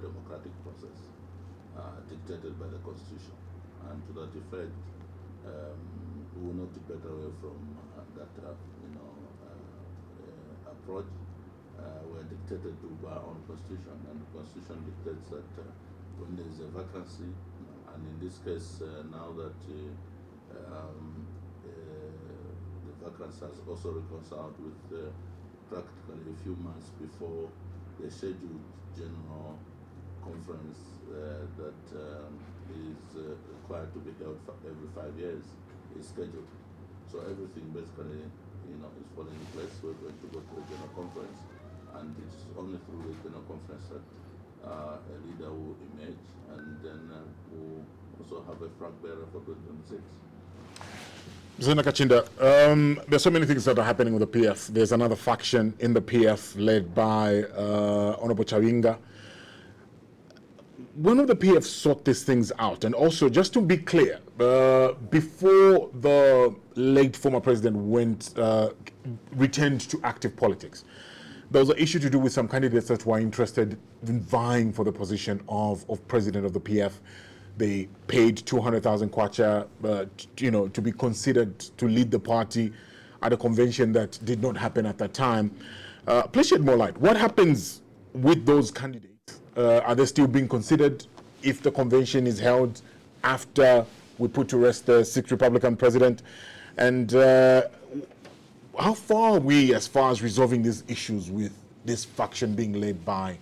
democratic process dictated by the Constitution. And to that effect, we will not debate away from that approach. We're dictated to by our own Constitution, and the Constitution dictates that when there is a vacancy, and in this case, now that the vacancy has also reconciled with practically a few months before the scheduled general conference that is required to be held every 5 years is scheduled. So everything basically, is falling in place. We're going to go to a general conference, and it's only through the general conference that a leader will emerge, and then we'll also have a flag bearer for 2026. Mr. Nakachinda, there's so many things that are happening with the PF. There's another faction in the PF led by Honorable Chawinga. When of the PF sort these things out? And also, just to be clear, before the late former president returned to active politics, there was an issue to do with some candidates that were interested in vying for the position of president of the PF. They paid 200,000 kwacha, to be considered to lead the party at a convention that did not happen at that time. Please shed more light. What happens with those candidates? Are they still being considered if the convention is held after we put to rest the sixth Republican president? And how far are we as far as resolving these issues with this faction being led by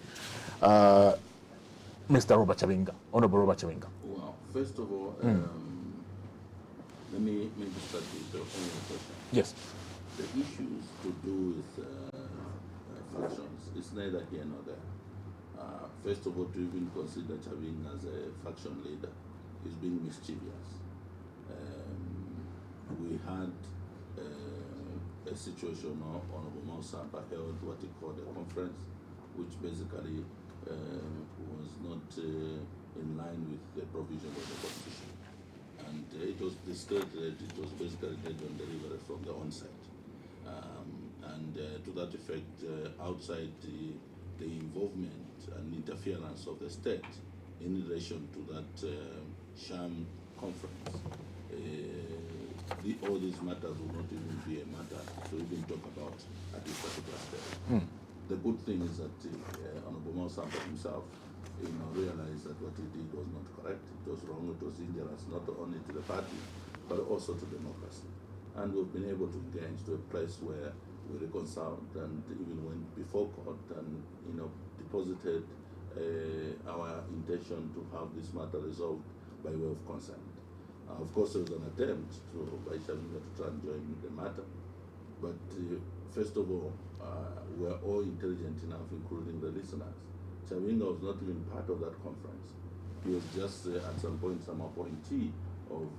Mr. Robert Chawinga, Honorable Robert Chawinga? Well, first of all, let me maybe start with the only question. Yes. The issues to do with factions is neither here nor there. First of all, to even consider Chawinga as a faction leader is being mischievous. We had a situation where Honorable Mausampa held what he called a conference, which basically was not in line with the provisions of the Constitution. And it was stated that it was basically dead on delivery from the onset. And to that effect, outside the involvement and interference of the state in relation to that sham conference, all these matters will not even be a matter to even talk about at this particular stage. The good thing is that Honorable Mausampa himself realized that what he did was not correct, it was wrong, it was injurious not only to the party but also to democracy. And we've been able to engage to a place where we reconciled and even went before court and deposited our intention to have this matter resolved by way of consent. Of course, there was an attempt by Chawinga to try and join the matter, but first of all, we're all intelligent enough, including the listeners. Chawinga was not even part of that conference. He was just at some point some appointee of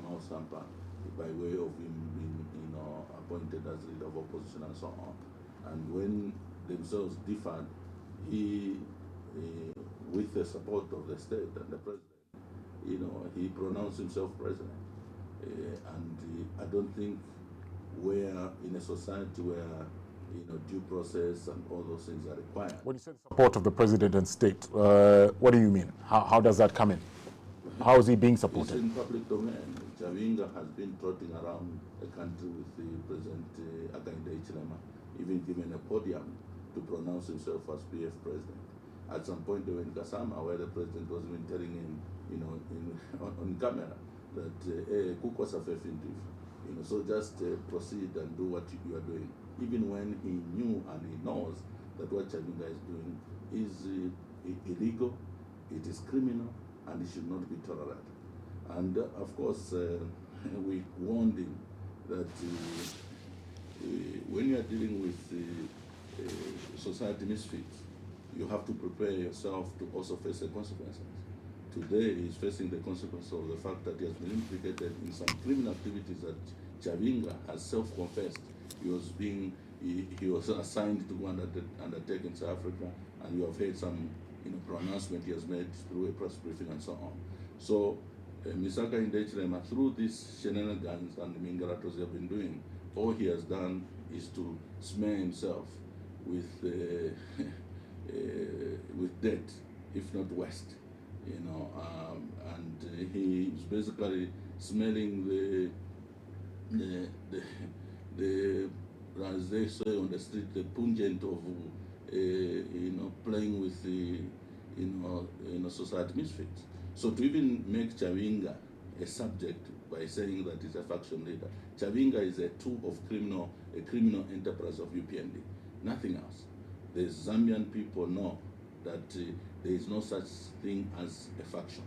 Mausampa by way of him being appointed as leader of opposition and so on. And when themselves differed, he, with the support of the state and the president, he pronounced himself president. And I don't think we're in a society where due process and all those things are required. When you say support of the president and state, what do you mean? How does that come in? How is he being supported? It's in public domain. Chawinga has been trotting around the country with the President Nakachinda, even given a podium to pronounce himself as PF president. At some point they were in Kasama, where the president was even telling him, on camera, that Cook was a so just proceed and do what you are doing, even when he knew and he knows that what Chawinga is doing is illegal, it is criminal, and it should not be tolerated. And of course, we warned him that when you are dealing with society misfits, you have to prepare yourself to also face the consequences. Today, he's facing the consequences of the fact that he has been implicated in some criminal activities that Chawinga has self-confessed. He was assigned to go undertake in South Africa, and you have heard some pronouncement he has made through a press briefing and so on. So, Mr. Nakachinda, through these shenanigans and mingaratos he has been doing, all he has done is to smear himself with with debt, if not worse, and he was basically smelling the as they say on the street, the pungent of playing with the society misfits. So to even make Chawinga a subject by saying that he's a faction leader, Chawinga is a tool of a criminal enterprise of UPND, nothing else. The Zambian people know that there is no such thing as a faction.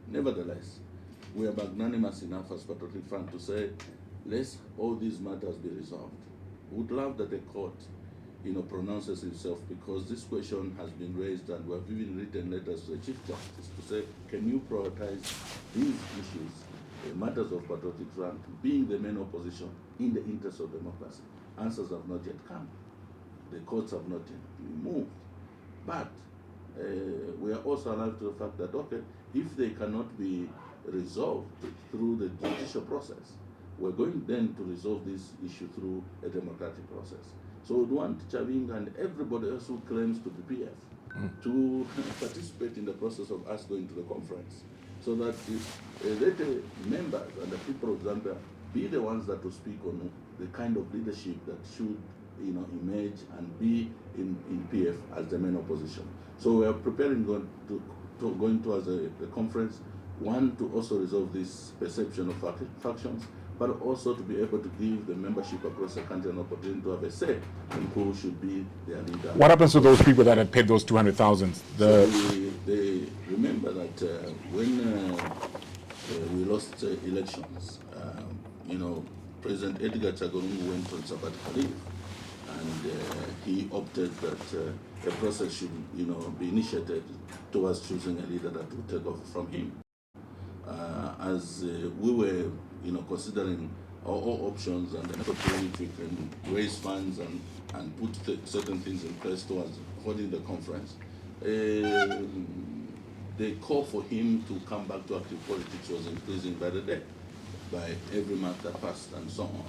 Nevertheless, we are magnanimous enough as Patriotic Front to say, let's all these matters be resolved. We would love that the court, pronounces itself, because this question has been raised, and we have even written letters to the Chief Justice to say, can you prioritize these issues, matters of Patriotic Front, being the main opposition, in the interest of democracy? Answers have not yet come. The courts have not yet moved. But we are also alive to the fact that, okay, if they cannot be resolved through the judicial process, we're going then to resolve this issue through a democratic process. So we want Chawinga and everybody else who claims to be PF to participate in the process of us going to the conference, so that let the members and the people of Zambia be the ones that will speak on the kind of leadership that should emerge and be in PF as the main opposition. So we are preparing going towards the conference, one, to also resolve this perception of factions, but also to be able to give the membership across the country an opportunity to have a say in who should be their leader. What happens to those people that had paid those 200,000? So they remember that when we lost elections, President Edgar Chagorungu went on sabbatical leave, and he opted that a process should be initiated towards choosing a leader that would take over from him. As we were considering all options and the opportunity we can raise funds and put certain things in place towards holding the conference, the call for him to come back to active politics was increasing by the day, by every month that passed, and so on.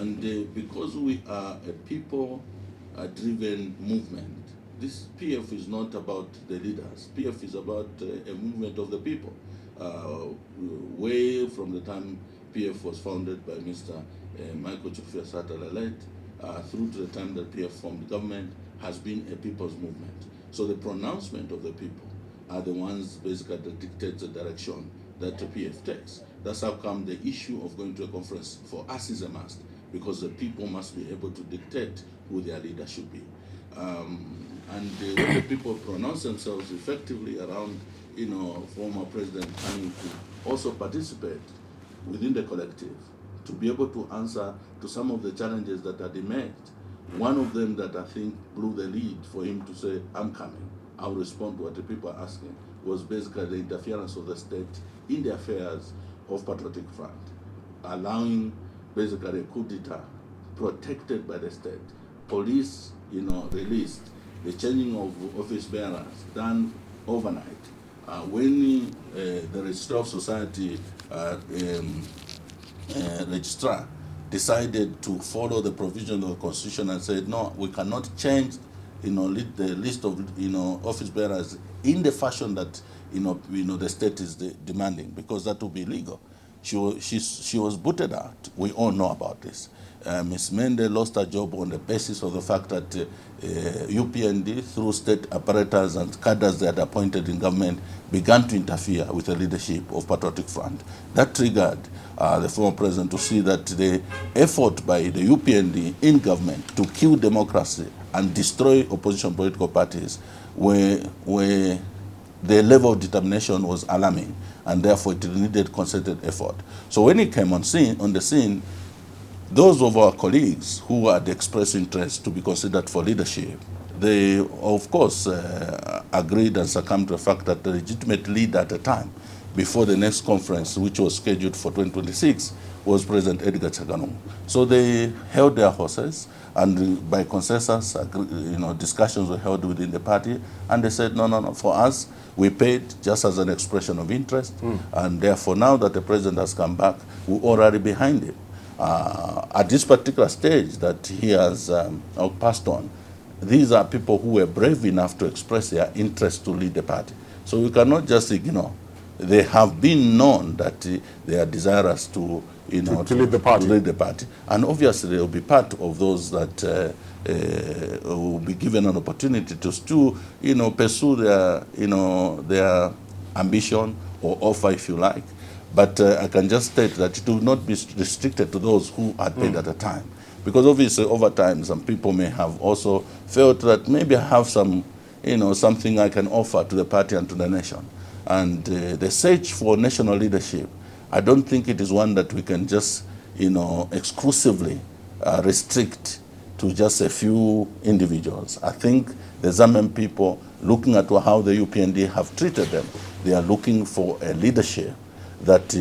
And because we are a people-driven movement, this PF is not about the leaders. PF is about a movement of the people. Way from the time PF was founded by Mr. Michael Chukwu Sata through to the time that PF formed the government, has been a people's movement. So the pronouncement of the people are the ones basically that dictate the direction that the PF takes. That's how come the issue of going to a conference for us is a must, because the people must be able to dictate who their leader should be. And when the people pronounce themselves effectively around former President coming to also participate within the collective, to be able to answer to some of the challenges that had emerged. One of them that I think blew the lead for him to say, I'm coming, I'll respond to what the people are asking, was basically the interference of the state in the affairs of Patriotic Front, allowing basically a coup d'etat protected by the state, police released, the changing of office bearers done overnight. When the Registrar of Society registrar decided to follow the provision of the Constitution and said, no, we cannot change the list of office bearers in the fashion that the state is demanding, because that would be illegal. She was booted out. We all know about this. Ms. Mende lost her job on the basis of the fact that UPND, through state apparatus and cadres they had appointed in government, began to interfere with the leadership of Patriotic Front. That triggered the former president to see that the effort by the UPND in government to kill democracy and destroy opposition political parties, where the level of determination was alarming, and therefore it needed concerted effort. So when he came on the scene, those of our colleagues who had expressed interest to be considered for leadership, they of course agreed and succumbed to the fact that the legitimate leader at the time, before the next conference, which was scheduled for 2026, was President Edgar Chagorungu. So they held their horses, and by consensus, discussions were held within the party, and they said, no, for us, we paid just as an expression of interest, and therefore now that the president has come back, we're already behind him. At this particular stage that he has passed on, these are people who were brave enough to express their interest to lead the party. So we cannot just ignore. They have been known that they are desirous to, to lead the party. To lead the party. And obviously they will be part of those that will be given an opportunity to still, pursue their ambition or offer, if you like. But I can just state that it will not be restricted to those who are paid at a time. Because obviously over time, some people may have also felt that maybe I have some, something I can offer to the party and to the nation. And the search for national leadership, I don't think it is one that we can just, exclusively restrict to just a few individuals. I think the Zambian people, looking at how the UPND have treated them, they are looking for a leadership that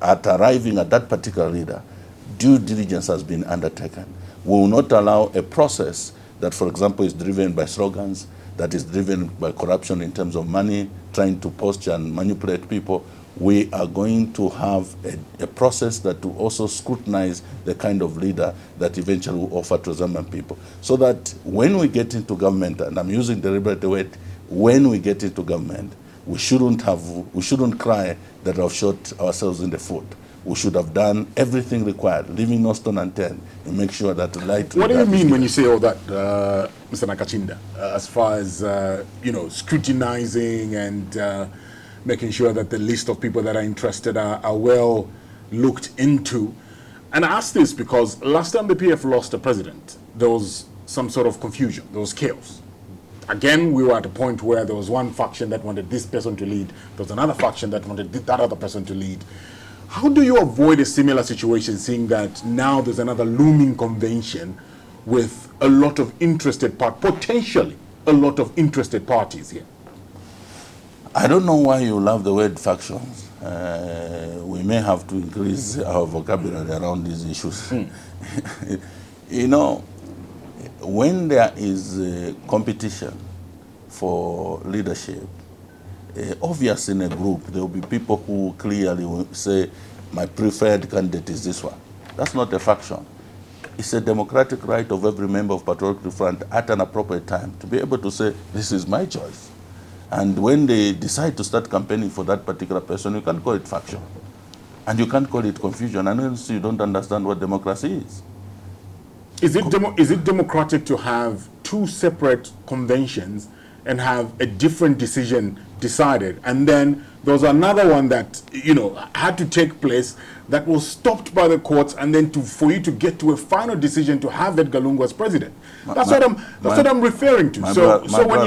at arriving at that particular leader, due diligence has been undertaken. We will not allow a process that, for example, is driven by slogans, that is driven by corruption in terms of money, trying to posture and manipulate people. We are going to have a process that will also scrutinize the kind of leader that eventually will offer to Zambian people. So that when we get into government, and I'm using deliberate word, when we get into government, we shouldn't cry that we've shot ourselves in the foot. We should have done everything required, leaving no stone unturned, and make sure that the light. What do you mean when you say all that, Mr. Nakachinda, as far as scrutinizing and making sure that the list of people that are interested are well looked into? And I ask this because last time the PF lost a president, there was some sort of confusion, there was chaos. Again, we were at a point where there was one faction that wanted this person to lead, there was another faction that wanted that other person to lead. How do you avoid a similar situation, seeing that now there's another looming convention with a lot of potentially a lot of interested parties here? I don't know why you love the word factions. We may have to increase our vocabulary around these issues. When there is competition for leadership, obviously in a group, there will be people who clearly will say, my preferred candidate is this one. That's not a faction. It's a democratic right of every member of Patriotic Front at an appropriate time to be able to say, this is my choice. And when they decide to start campaigning for that particular person, you can't call it faction. And you can't call it confusion. Unless you don't understand what democracy is. Is it democratic to have two separate conventions and have a different decision decided, and then there was another one that had to take place that was stopped by the courts, and then for you to get to a final decision to have Edgar Lungu as president? That's what I'm referring to. So when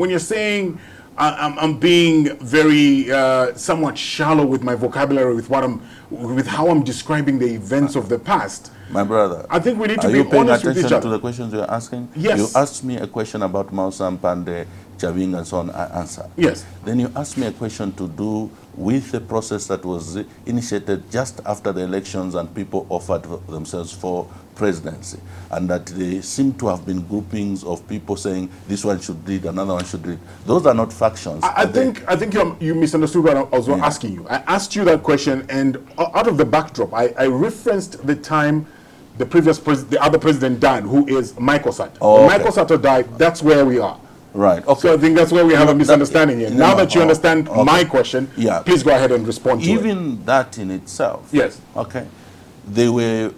you're saying I'm being very somewhat shallow with my vocabulary, with how I'm describing the events of the past. My brother, I think we need to be honest with each other. Are you paying attention to the questions you're asking? Yes. You asked me a question about Mao Sampande, Chaving, and so on. I answered. Yes. Then you asked me a question to do with the process that was initiated just after the elections and people offered themselves for presidency, and that they seem to have been groupings of people saying this one should lead, another one should lead. Those are not factions. I think you misunderstood what I was asking you. I asked you that question, and out of the backdrop, I referenced the time the other president died, who is Michael Sata. Oh, Michael Sata died. That's where we are. Right. Okay. So I think that's where we have a misunderstanding here. Now that you understand my question, please go ahead and respond to it. Even that in itself. Yes. Okay. They were,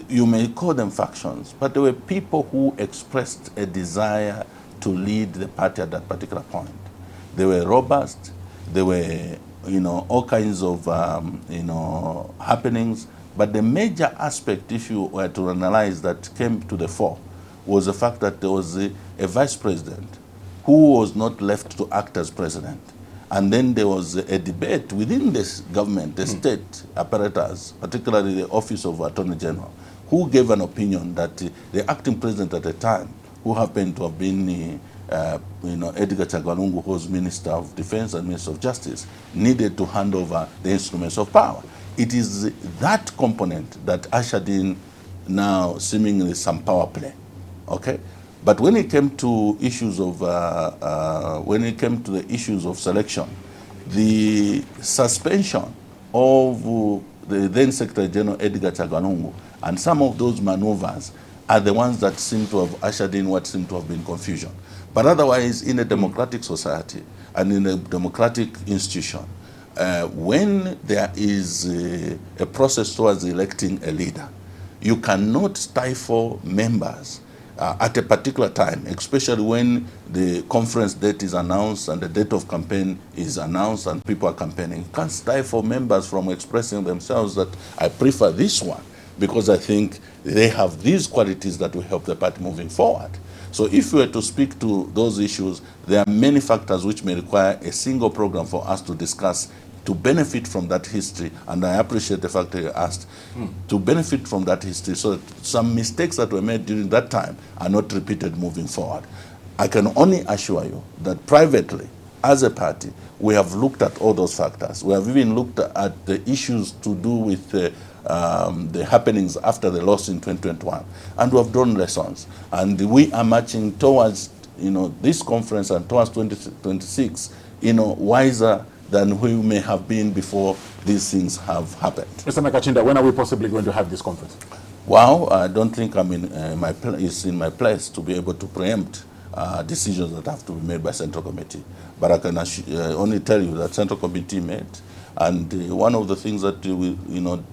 you may call them factions, but there were people who expressed a desire to lead the party at that particular point. They were robust. There were, all kinds of, happenings. But the major aspect, if you were to analyze, that came to the fore was the fact that there was a vice president who was not left to act as president. And then there was a debate within this government, the state apparatus, particularly the Office of Attorney General, who gave an opinion that the acting president at the time, who happened to have been Edgar Chagwa-Lungu, who was Minister of Defense and Minister of Justice, needed to hand over the instruments of power. It is that component that ushered in now seemingly some power play, okay? But when it came to issues of the issues of selection, the suspension of the then Secretary General Edgar Chagwa-Lungu and some of those maneuvers are the ones that seem to have ushered in what seemed to have been confusion. But otherwise, in a democratic society and in a democratic institution, when there is a process towards electing a leader, you cannot stifle members at a particular time, especially when the conference date is announced and the date of campaign is announced and people are campaigning. You can't stifle members from expressing themselves that I prefer this one because I think they have these qualities that will help the party moving forward. So if we were to speak to those issues, there are many factors which may require a single program for us to discuss to benefit from that history, and I appreciate the fact that you asked, to benefit from that history so that some mistakes that were made during that time are not repeated moving forward. I can only assure you that privately, as a party, we have looked at all those factors. We have even looked at the issues to do with the happenings after the loss in 2021, and we have drawn lessons. And we are marching towards, this conference and towards 2026, wiser than we may have been before these things have happened. Mr. Nakachinda, when are we possibly going to have this conference? Well, I don't think it's in my place to be able to preempt decisions that have to be made by Central Committee. But I can only tell you that Central Committee met, and one of the things that we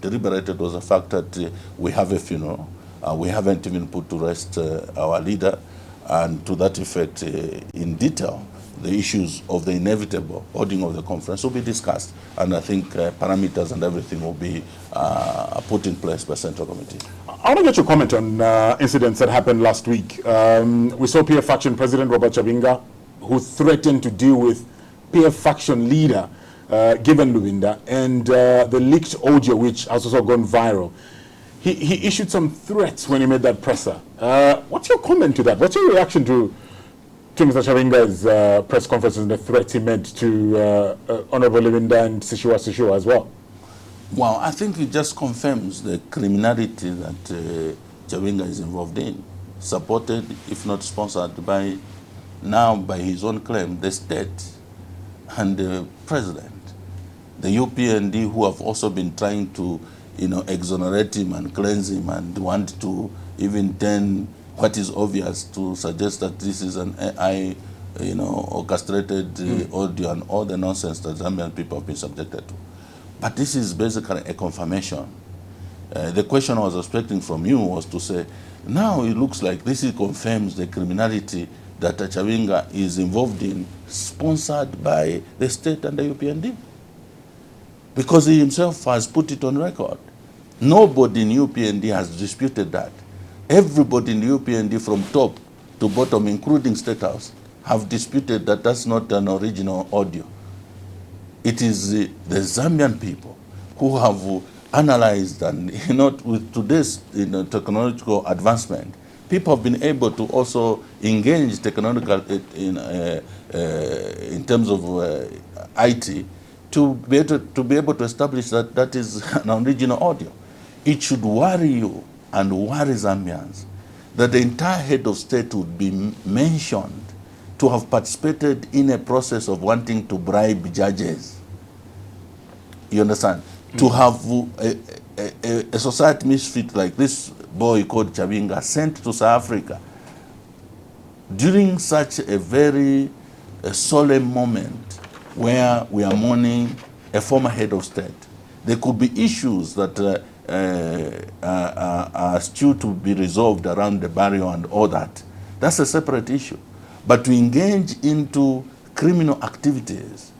deliberated was the fact that we have a funeral. We haven't even put to rest our leader, and to that effect, in detail, the issues of the inevitable holding of the conference will be discussed, and I think parameters and everything will be put in place by Central Committee. I want to get your comment on incidents that happened last week. We saw PF faction President Robert Chabinga, who threatened to deal with PF faction leader Given Lubinda, and the leaked audio, which has also gone viral. He issued some threats when he made that presser. What's your comment to that? What's your reaction to Mr. Chabinga's press conferences and the threats he made to Honorable Lubinda and Sishua as well? Well, I think it just confirms the criminality that Chabinga is involved in, supported, if not sponsored, by his own claim, the state and the president. The UPND, who have also been trying to exonerate him and cleanse him and want to even turn what is obvious to suggest that this is an AI, orchestrated audio and all the nonsense that Zambian people have been subjected to. But this is basically a confirmation. The question I was expecting from you was to say, now it looks like this confirms the criminality that Chabinga is involved in, sponsored by the state and the UPND. Because he himself has put it on record. Nobody in UPND has disputed that. Everybody in the UPND from top to bottom, including State House, have disputed that that's not an original audio. It is the Zambian people who have analyzed, and with today's technological advancement, people have been able to also engage technological in terms of IT to be able to establish that that is an original audio. It should worry you and worry Zambians that the entire head of state would be mentioned to have participated in a process of wanting to bribe judges. You understand? To have a society misfit like this boy called Chabinga sent to South Africa during such a very solemn moment where we are mourning a former head of state. There could be issues that are still to be resolved around the burial and all that. That's a separate issue. But to engage into criminal activities,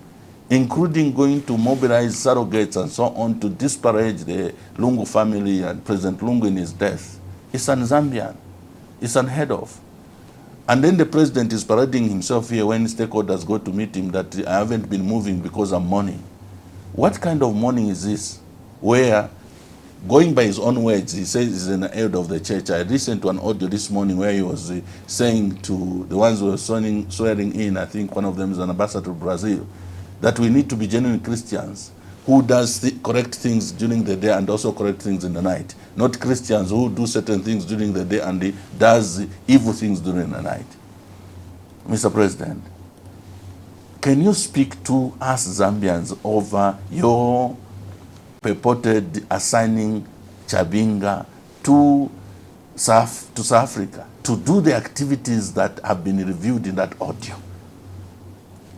including going to mobilize surrogates and so on to disparage the Lungu family and President Lungu in his death, it's an Zambian. It's unheard of. And then the president is parading himself here when stakeholders go to meet him that I haven't been moving because I'm mourning. What kind of mourning is this? Where, going by his own words, he says he's an elder of the church. I listened to an audio this morning where he was saying to the ones who were swearing in, I think one of them is an ambassador to Brazil, that we need to be genuine Christians who does correct things during the day and also correct things in the night. Not Christians who do certain things during the day and does evil things during the night. Mr. President, can you speak to us Zambians over your purported assigning Chabinga to South Africa to do the activities that have been reviewed in that audio,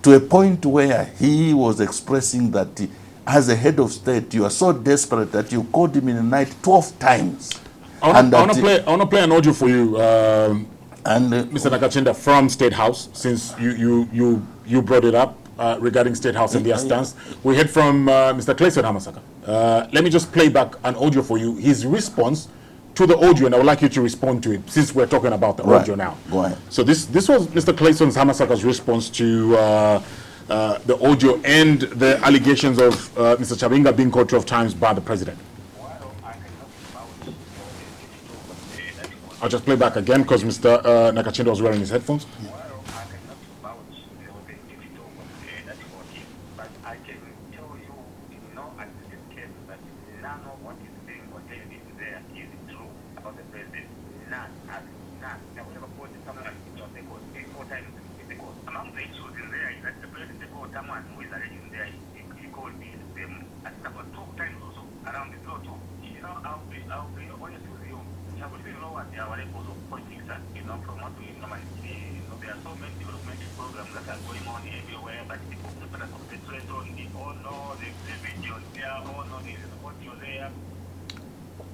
to a point where he was expressing that as a head of state, you are so desperate that you called him in the night 12 times. I want to play an audio for you, Mr. Nakachinda, from State House, since you brought it up regarding State House and their stance. We heard from Mr. Clayson Hamasaka. Let me just play back an audio for you, his response to the audio, and I would like you to respond to it, since we're talking about the audio now. Go ahead. So this was Mr. Clayson Hamasaka's response to the audio and the allegations of Mr. Chabinga being caught 12 times by the president. I'll just play back again because Mr. Nakachinda was wearing his headphones.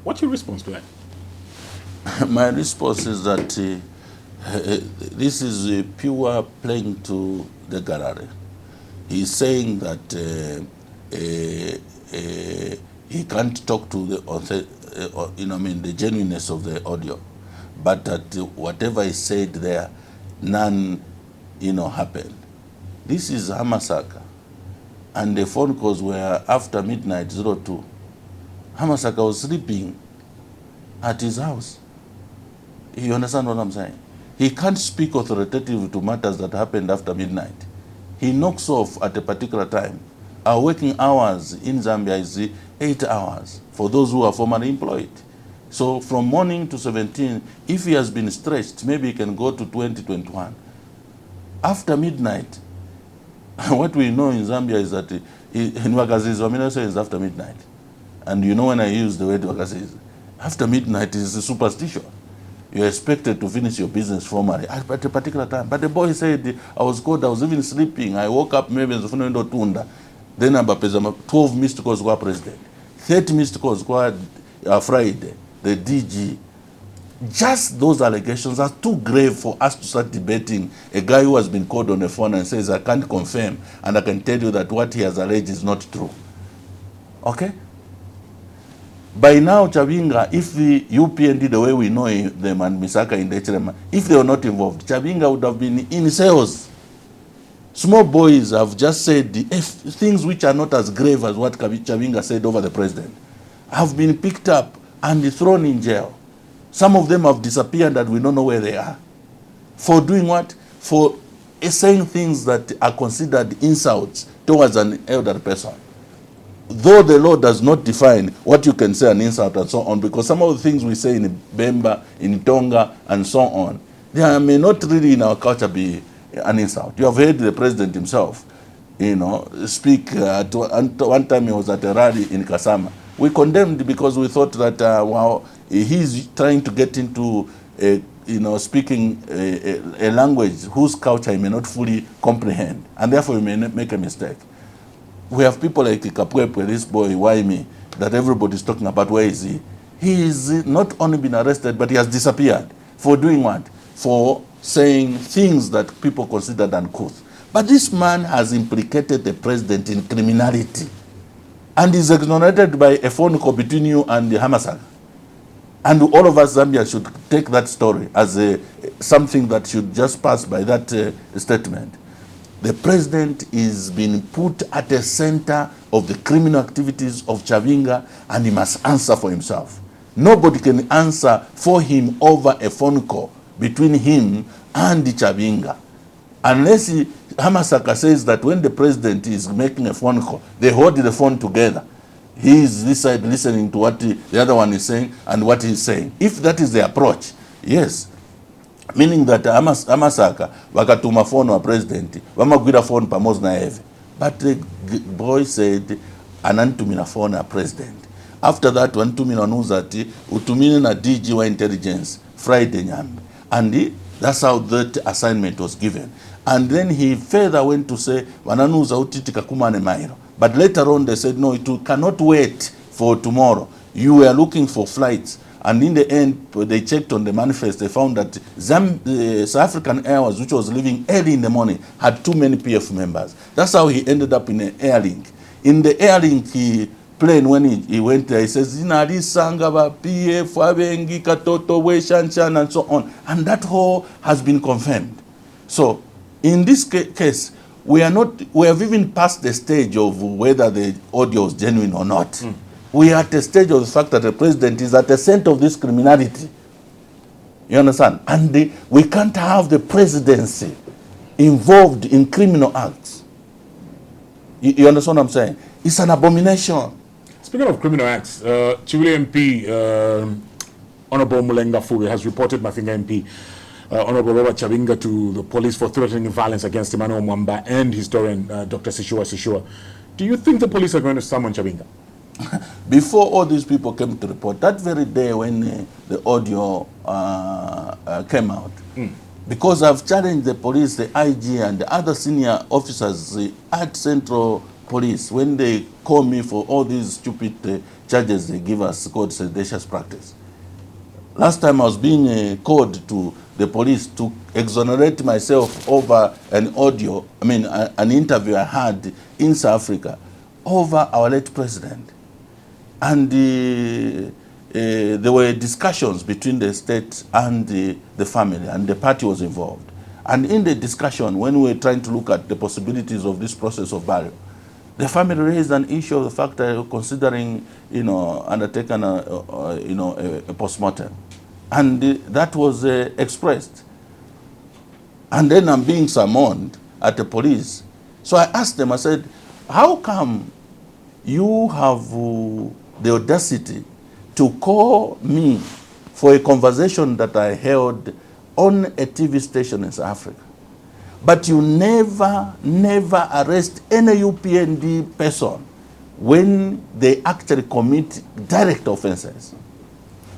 What's your response to that? My response is that this is pure playing to the gallery. He's saying that he can't talk to the the genuineness of the audio, but that whatever is said there, none, happened. This is Hamasaka, and the phone calls were after midnight 02. Hamasaka was sleeping at his house. You understand what I'm saying? He can't speak authoritatively to matters that happened after midnight. He knocks off at a particular time. Our working hours in Zambia is 8 hours for those who are formally employed. So from morning to 17, if he has been stretched, maybe he can go to 20, 21. After midnight, what we know in Zambia is that in Wakaziz, Wamina says after midnight. And you know when I use the word Wakaziz, after midnight is a superstition. You're expected to finish your business formally at a particular time. But the boy said, I was cold, I was even sleeping. I woke up maybe in the phone tunda. Then I'm 12 missed calls were president. 30 missed calls were Friday, the DG. Just those allegations are too grave for us to start debating a guy who has been called on the phone and says, I can't confirm, and I can tell you that what he has alleged is not true. Okay? By now, Chabinga, if the UPND, the way we know them, and Misaka in the HRM, if they were not involved, Chabinga would have been in sales. Small boys have just said things which are not as grave as what Chabinga said over the president have been picked up and thrown in jail. Some of them have disappeared and we don't know where they are. For doing what? For saying things that are considered insults towards an elder person. Though the law does not define what you can say an insult and so on, because some of the things we say in Bemba, in Tonga, and so on, they may not really in our culture be an insult. You have heard the president himself, speak. One time he was at a rally in Kasama. We condemned because we thought that, he's trying to get into, speaking a language whose culture he may not fully comprehend, and therefore he may make a mistake. We have people like Kapwepwe, this boy, Waimi, that everybody is talking about. Where is he? He is not only been arrested, but he has disappeared. For doing what? For saying things that people considered uncouth. But this man has implicated the president in criminality and is exonerated by a phone call between you and the Hamasaka. And all of us Zambia should take that story as something that should just pass by that statement. The president is being put at the center of the criminal activities of Chabinga, and he must answer for himself. Nobody can answer for him over a phone call between him and the Chabinga. Unless Hamasaka says that when the president is making a phone call, they hold the phone together. He is this side listening to what the other one is saying and what he's saying. If that is the approach, yes. Meaning that Hamasaka wakatuma phone wa president, wamagwira phone pamoja na eve. But the boy said, anantumina phone a president. after that wantumira news ati utumire na DG wa intelligence Friday nyambe, and that's how that assignment was given. And then he further went to say wananuza utitika kumane mairo, but later on they said no, it cannot wait for tomorrow, you were looking for flights. And in the end, they checked on the manifest, they found that South African Airways, which was leaving early in the morning, had too many PF members. That's how he ended up in an Airlink. In the Airlink plane, when he went there, he says, Inari Sangaba, PF, Abengi, Katoto, Shanshan, and so on. And that whole has been confirmed. So, in this case, we have even passed the stage of whether the audio is genuine or not. We are at a stage of the fact that the president is at the center of this criminality. You understand? And we can't have the presidency involved in criminal acts. You understand what I'm saying? It's an abomination. Speaking of criminal acts, Chivili MP, Honorable Mulenga Fuge, has reported Mafinga MP, Honorable Robert Chabinga, to the police for threatening violence against Emmanuel Mwamba and historian Dr. Sishua. Do you think the police are going to summon Chabinga? Before all these people came to report, that very day when the audio came out, because I've challenged the police, the IG and the other senior officers at Central Police, when they call me for all these stupid charges they give us called seditious practice. Last time I was being called to the police to exonerate myself over an audio, an interview I had in South Africa over our late president. And there were discussions between the state and the family, and the party was involved. And in the discussion, when we were trying to look at the possibilities of this process of burial, the family raised an issue of the fact that they were considering, undertaking a postmortem. And that was expressed. And then I'm being summoned at the police. So I asked them, I said, how come you have the audacity to call me for a conversation that I held on a TV station in South Africa, but you never arrest any UPND person when they actually commit direct offenses?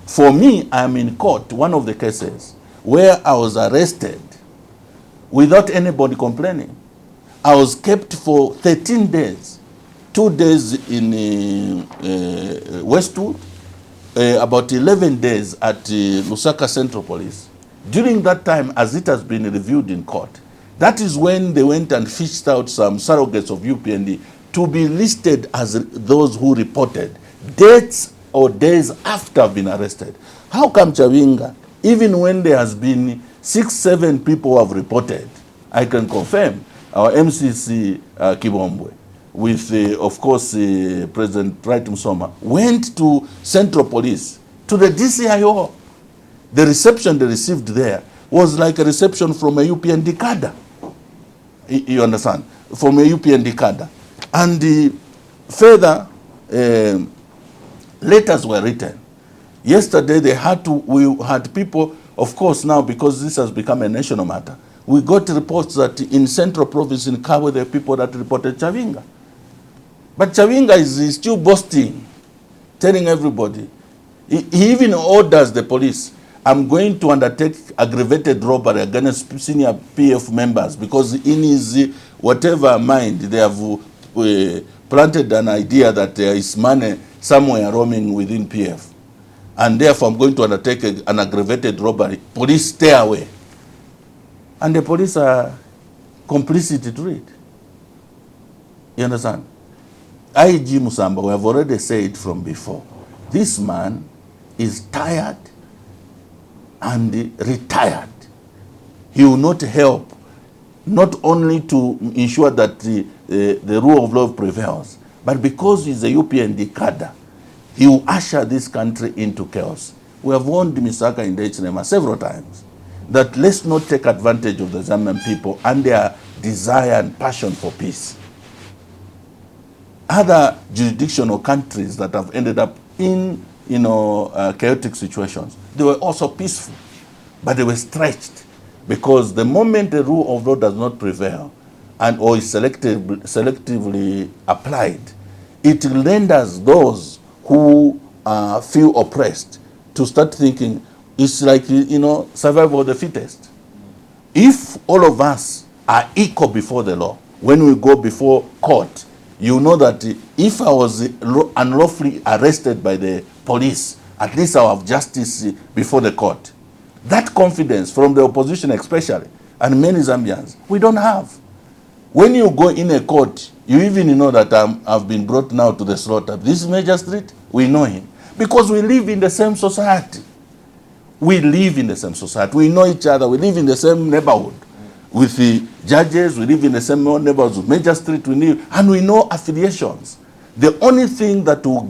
For me, I'm in court, one of the cases, where I was arrested without anybody complaining. I was kept for 13 days. 2 days in Westwood, about 11 days at Lusaka Central Police. During that time, as it has been reviewed in court, that is when they went and fished out some surrogates of UPND to be listed as those who reported dates or days after I've been arrested. How come Chabinga, even when there has been 6-7 people who have reported, I can confirm, our MCC Kibombwe, with, of course, President Wright Musoma, went to Central Police, to the DCIO. The reception they received there was like a reception from a UPND cadre. You understand? From a UPND cadre. And further, letters were written. Yesterday, we had people, of course, now, because this has become a national matter, we got reports that in Central Province in Kabwe, there are people that reported Chabinga. But Chabinga is still boasting, telling everybody. He even orders the police, I'm going to undertake aggravated robbery against senior PF members, because in his whatever mind, they have planted an idea that there is money somewhere roaming within PF. And therefore, I'm going to undertake an aggravated robbery. Police stay away. And the police are complicit to it. You understand? IG Musamba, we have already said from before, this man is tired and retired. He will not help, not only to ensure that the rule of law prevails, but because he's a UPND cadre, he will usher this country into chaos. We have warned Misaka in December several times that let's not take advantage of the Zambian people and their desire and passion for peace. Other jurisdictional countries that have ended up in chaotic situations, they were also peaceful, but they were stretched, because the moment the rule of law does not prevail and or is selectively applied, it renders those who feel oppressed to start thinking it's like, survival of the fittest. If all of us are equal before the law, when we go before court, you know that if I was unlawfully arrested by the police, at least I'll have justice before the court. That confidence from the opposition especially, and many Zambians, we don't have. When you go in a court, you even know that I've been brought now to the slaughter. This magistrate, we know him. Because we live in the same society. We live in the same society. We know each other. We live in the same neighborhood. With the judges, we live in the same neighborhoods with magistrate, and we know affiliations. The only thing that will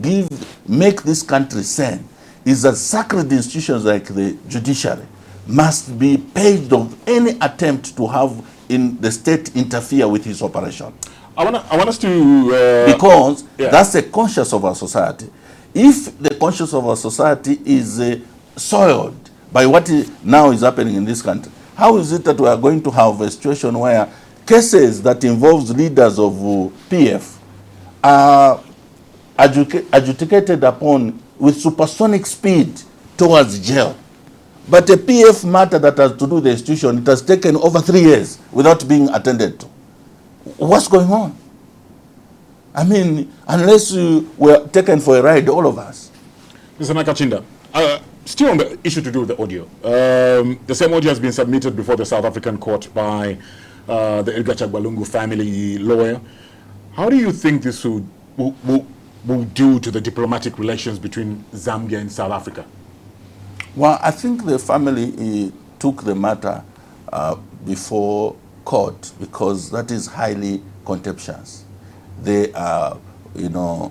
make this country sane is that sacred institutions like the judiciary must be paged of any attempt to have in the state interfere with his operation. I want us to... because that's the conscience of our society. If the conscience of our society is soiled by what now is happening in this country, how is it that we are going to have a situation where cases that involves leaders of PF are adjudicated upon with supersonic speed towards jail? But a PF matter that has to do with the institution, it has taken over 3 years without being attended to. What's going on? I mean, unless we were taken for a ride, all of us. Mr. Nakachinda, still on the issue to do with the audio. The same audio has been submitted before the South African court by the Edgar Chagbalungu family lawyer. How do you think this will do to the diplomatic relations between Zambia and South Africa? Well, I think the family took the matter before court because that is highly contemptuous. There are,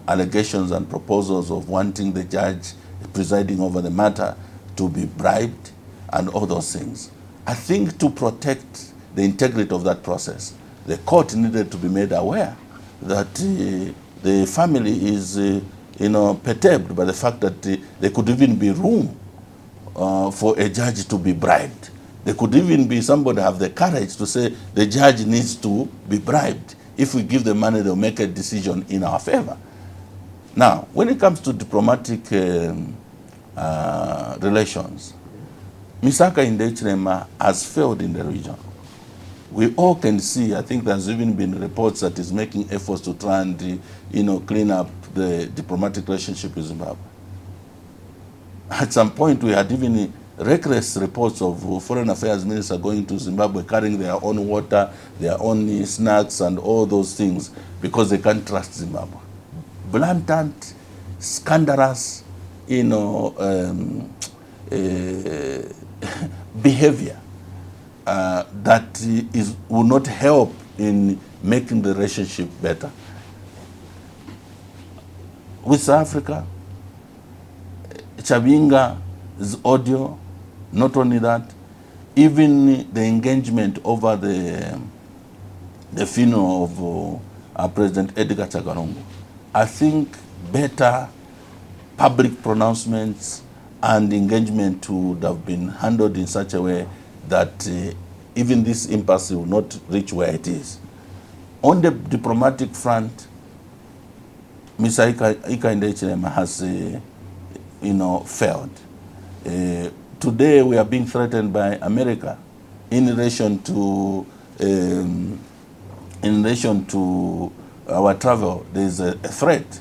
allegations and proposals of wanting the judge presiding over the matter to be bribed and all those things. I think to protect the integrity of that process, the court needed to be made aware that the family is, perturbed by the fact that there could even be room for a judge to be bribed. There could even be somebody have the courage to say the judge needs to be bribed. If we give the money, they'll make a decision in our favor. Now, when it comes to diplomatic relations, Misaka Indechirema has failed in the region. We all can see, I think there's even been reports that he's making efforts to try and, clean up the diplomatic relationship with Zimbabwe. At some point, we had even reckless reports of foreign affairs minister going to Zimbabwe, carrying their own water, their own snacks, and all those things because they can't trust Zimbabwe. Blatant, scandalous, behavior that will not help in making the relationship better. With South Africa, Chabinga's audio, not only that, even the engagement over the funeral of President Edgar Chagbalungu. I think better public pronouncements and engagement would have been handled in such a way that even this impasse will not reach where it is. On the diplomatic front, Mr. Ika Indechirema has, failed. Today we are being threatened by America in relation to our travel. There is a threat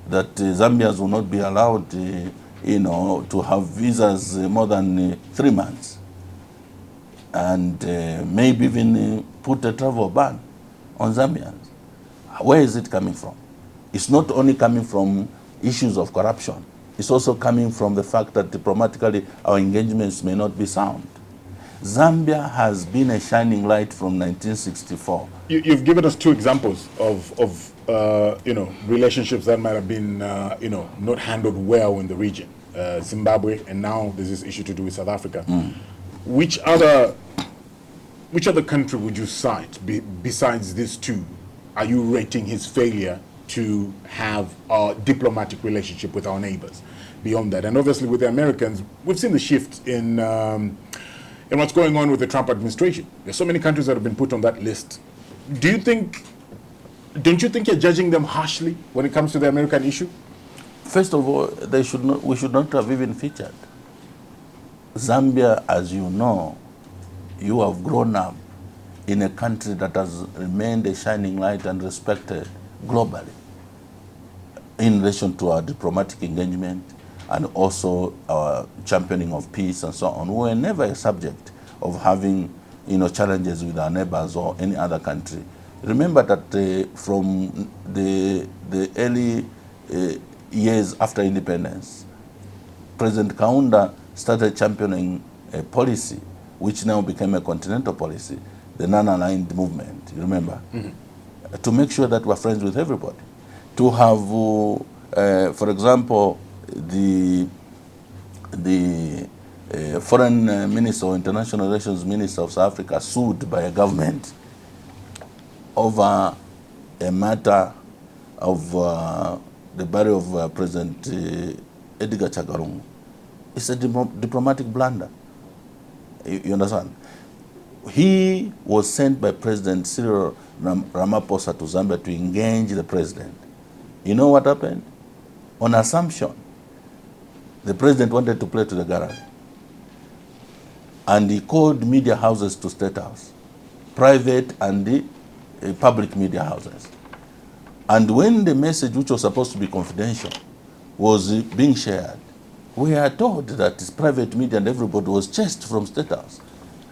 that Zambians will not be allowed, to have visas more than 3 months, and maybe even put a travel ban on Zambians. Where is it coming from? It's not only coming from issues of corruption. It's also coming from the fact that diplomatically our engagements may not be sound. Zambia has been a shining light from 1964. You've given us 2 examples of relationships that might have been, not handled well in the region. Zimbabwe, and now there's this issue to do with South Africa. Which other country would you cite besides these 2? Are you rating his failure to have a diplomatic relationship with our neighbors beyond that? And obviously with the Americans, we've seen the shift in what's going on with the Trump administration. There's so many countries that have been put on that list. Don't you think you're judging them harshly when it comes to the American issue? First of all, we should not have even featured. Zambia, as you know, you have grown up in a country that has remained a shining light and respected globally in relation to our diplomatic engagement and also our championing of peace and so on. We were never a subject of having, challenges with our neighbors or any other country. Remember that from the early years after independence, President Kaunda started championing a policy which now became a continental policy, the non-aligned movement, you remember? Mm-hmm. To make sure that we're friends with everybody. To have, for example, the foreign minister or international relations minister of South Africa sued by a government over a matter of the burial of President Edgar Chagarungu. It's a diplomatic blunder. You understand? He was sent by President Cyril Ramaphosa to Zambia to engage the president. You know what happened? On assumption, the president wanted to play to the gallery. And he called media houses to State House, private and the public media houses. And when the message, which was supposed to be confidential, was being shared, we are told that it's private media and everybody was chased from State House.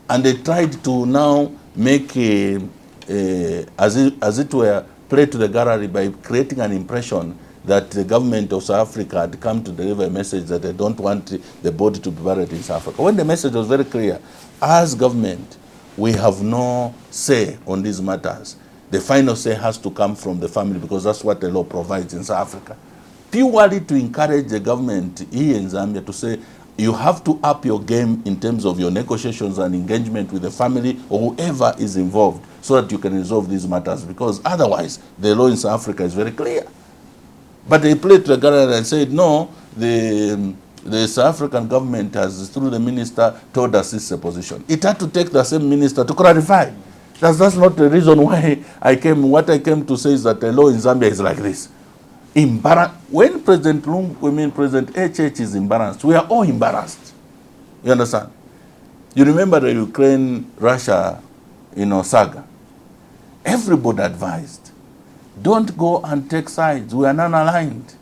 And they tried to now make as it were, play to the gallery by creating an impression that the government of South Africa had come to deliver a message that they don't want the body to be buried in South Africa. When the message was very clear, as government, we have no say on these matters. The final say has to come from the family because that's what the law provides in South Africa. Purely to encourage the government here in Zambia to say, you have to up your game in terms of your negotiations and engagement with the family or whoever is involved so that you can resolve these matters, because otherwise the law in South Africa is very clear. But they played to the gallery and said, no, the South African government has, through the minister, told us this is a position. It had to take the same minister to clarify. That's not the reason why I came. What I came to say is that the law in Zambia is like this. When President President HH is embarrassed, we are all embarrassed. You understand? You remember the Ukraine-Russia, saga. Everybody advised, don't go and take sides. We are non-aligned.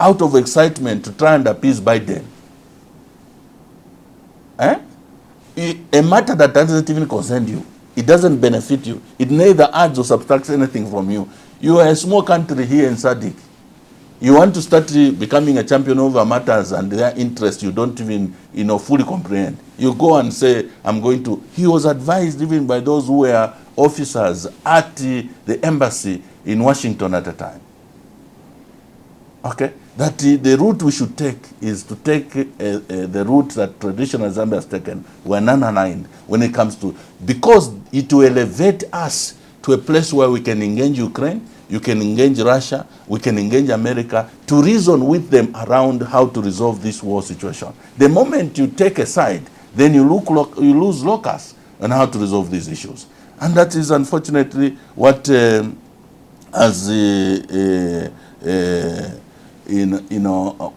Out of excitement to try and appease Biden. A matter that doesn't even concern you. It doesn't benefit you. It neither adds or subtracts anything from you. You are a small country here in SADC. You want to start becoming a champion over matters and their interest you don't even, fully comprehend. You go and say, I'm going to. He was advised even by those who were officers at the embassy in Washington at the time. Okay? That the route we should take is to take the route that traditional Zambia has taken. We're non-aligned when it comes to, because it will elevate us to a place where we can engage Ukraine, you can engage Russia, we can engage America, to reason with them around how to resolve this war situation. The moment you take a side, then you lose locus on how to resolve these issues. And that is unfortunately what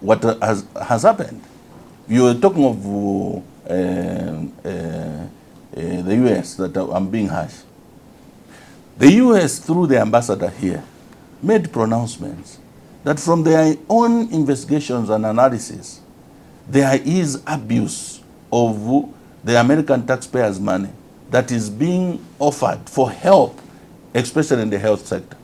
what has happened. You were talking of the U.S. that I'm being harsh. The U.S., through the ambassador here, made pronouncements that from their own investigations and analysis, there is abuse of the American taxpayers' money that is being offered for help, especially in the health sector.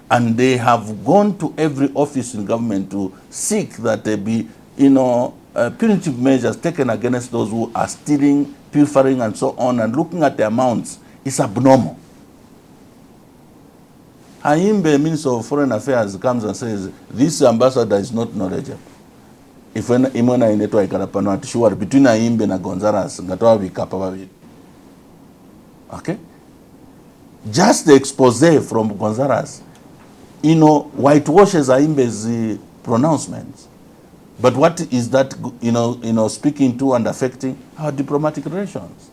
And they have gone to every office in government to seek that there be, punitive measures taken against those who are stealing, pilfering, and so on, and looking at the amounts is abnormal. Haimbe, Minister of Foreign Affairs, comes and says, this ambassador is not knowledgeable. If imona inetwa ikarapano atishuwa between Haimbe and Gonzalez, ngatoa vikapa babi. Okay? Just the expose from Gonzalez, whitewashes Haimbe's pronouncements. But what is that, speaking to and affecting our diplomatic relations?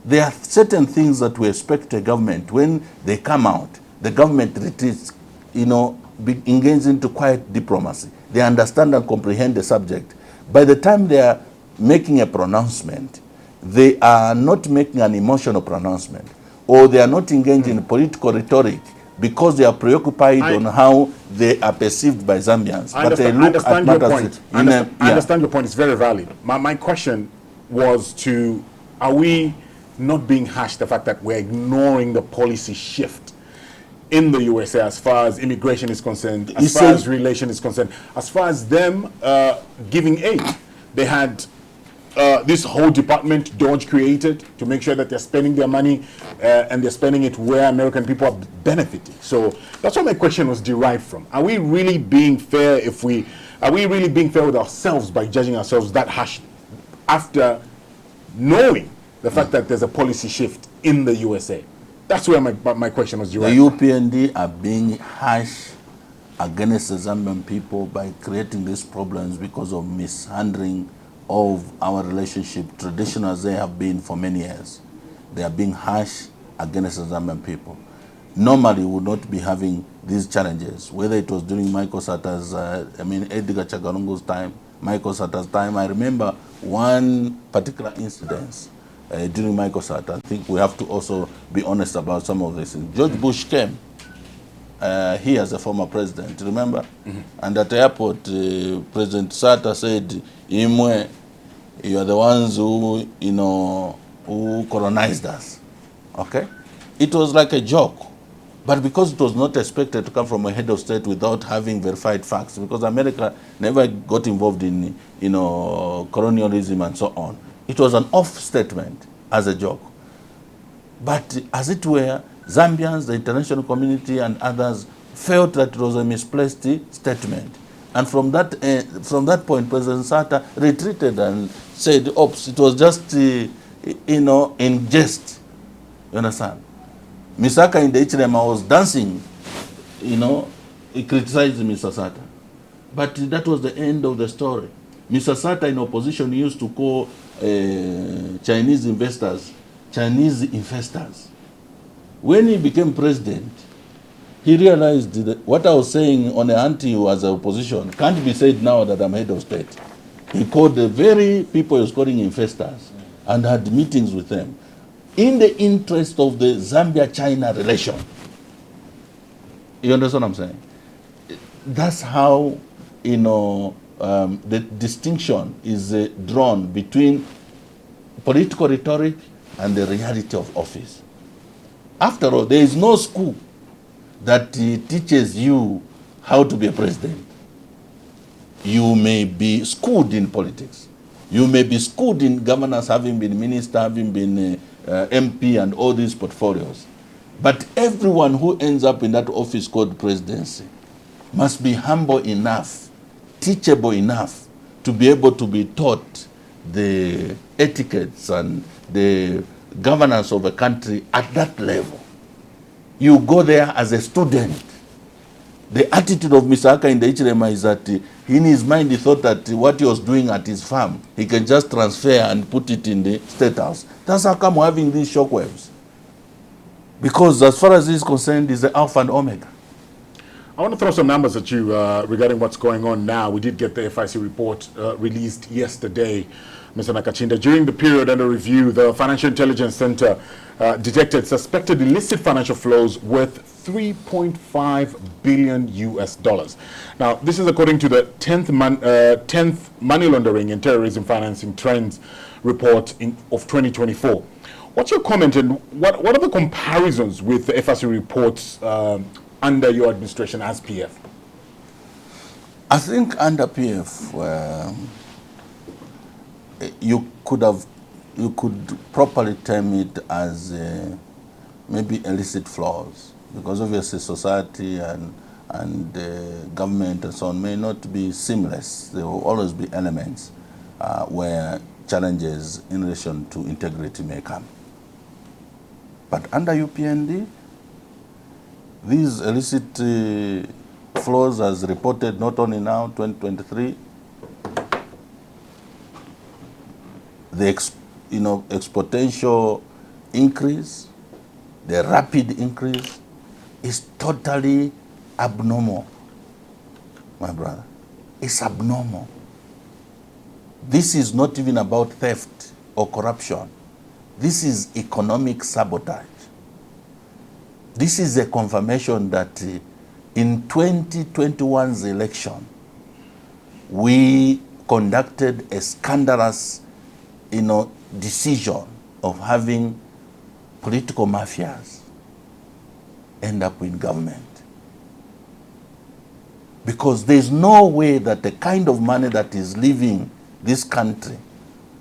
There are certain things that we expect a government, when they come out, the government retreats, engages into quiet diplomacy. they understand and comprehend the subject. By the time they are making a pronouncement, they are not making an emotional pronouncement, or they are not engaged in political rhetoric because they are preoccupied on how they are perceived by Zambians. But they look at matters I understand your point. It's very valid. My question was are we not being hashed the fact that we're ignoring the policy shift in the USA as far as immigration is concerned, as far as relation is concerned, as far as them giving aid? They had this whole department Dodge created to make sure that they're spending their money and they're spending it where American people are benefiting. So that's what my question was derived from. Are we really being fair with ourselves by judging ourselves that harshly after knowing the fact that there's a policy shift in the USA? That's where my question was derived. The UPND are being harsh against the Zambian people by creating these problems because of mishandling of our relationship, traditional as they have been for many years. They are being harsh against the Zambian people. Normally, we would not be having these challenges, whether it was during Michael Sata's, Edgar Chagalungu's time, Michael Sata's time. I remember one particular incident during Michael Sata. I think we have to also be honest about some of this. George Bush came, he as a former president, remember? And at the airport, President Sata said, Imwe, you are the ones who, who colonized us. Okay? It was like a joke. But because it was not expected to come from a head of state without having verified facts, because America never got involved in, colonialism and so on, it was an off statement as a joke. But as it were, Zambians, the international community, and others felt that it was a misplaced statement. And from that point, President Sata retreated and said, oops, it was just, in jest. You understand? Misaka in the Ichirema was dancing, he criticized Mr. Sata. But that was the end of the story. Mr. Sata in opposition used to call Chinese investors Chinese infestors. When he became president, he realized that what I was saying on a anti as an opposition can't be said now that I'm head of state. He called the very people he was calling infestors and had meetings with them in the interest of the Zambia-China relation. You understand what I'm saying? That's how, the distinction is drawn between political rhetoric and the reality of office. After all, there is no school that teaches you how to be a president. You may be schooled in politics. You may be schooled in governance, having been minister, having been MP and all these portfolios. But everyone who ends up in that office called presidency must be humble enough, teachable enough to be able to be taught the etiquettes and the governance of a country at that level. You go there as a student. The attitude of Mr. Aka in the Ichirema is that in his mind he thought that what he was doing at his farm, he can just transfer and put it in the state house. That's how come we're having these shockwaves. Because as far as this is concerned, it's the alpha and omega. I want to throw some numbers at you regarding what's going on now. We did get the FIC report released yesterday, Mr. Nakachinda. During the period under review, the Financial Intelligence Center detected suspected illicit financial flows worth $3.5 billion US. Now, this is according to the 10th Money Laundering and Terrorism Financing Trends report of 2024. What's your comment, and what are the comparisons with the FIC reports under your administration as PF? I think under PF, you could properly term it as maybe illicit flows, because obviously society and government and so on may not be seamless. There will always be elements where challenges in relation to integrity may come. But under UPND, these illicit flows as reported not only now, 2023, the exponential increase, the rapid increase is totally abnormal, my brother. is abnormal. This is not even about theft or corruption. This is economic sabotage. This is a confirmation that in 2021's election, we conducted a scandalous, decision of having political mafias end up in government. Because there's no way that the kind of money that is leaving this country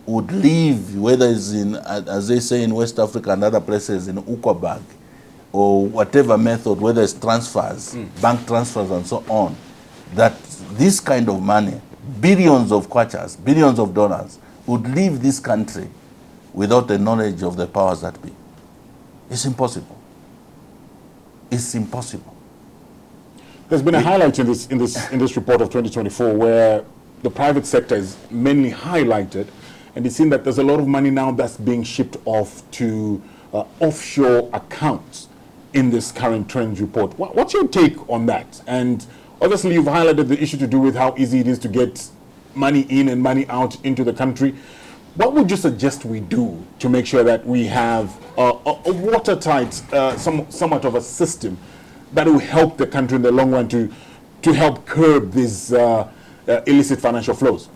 would leave, whether it's in, as they say in West Africa and other places, in Ukwabag, or whatever method, whether it's transfers, bank transfers and so on, that this kind of money, billions of kwachas, billions of dollars, would leave this country without the knowledge of the powers that be. It's impossible. It's impossible. There's been a highlight in this report of 2024 where the private sector is mainly highlighted, and it seems that there's a lot of money now that's being shipped off to offshore accounts in this current trends report. What's your take on that? And obviously you've highlighted the issue to do with how easy it is to get money in and money out into the country. What would you suggest we do to make sure that we have a watertight, somewhat of a system that will help the country in the long run to help curb these illicit financial flows?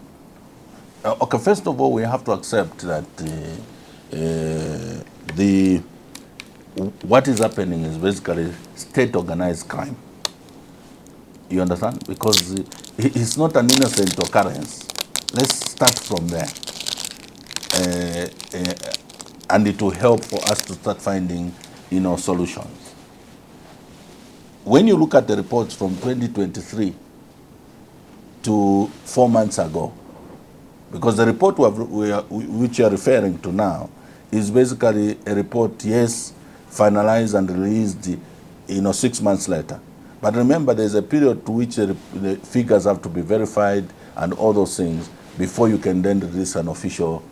Okay, first of all, we have to accept that what is happening is basically state organized crime. You understand? Because it's not an innocent occurrence. Let's start from there. And it will help for us to start finding, solutions. When you look at the reports from 2023 to 4 months ago, because the report which you are referring to now is basically a report, yes, finalized and released, 6 months later. But remember, there's a period to which the figures have to be verified and all those things before you can then release an official,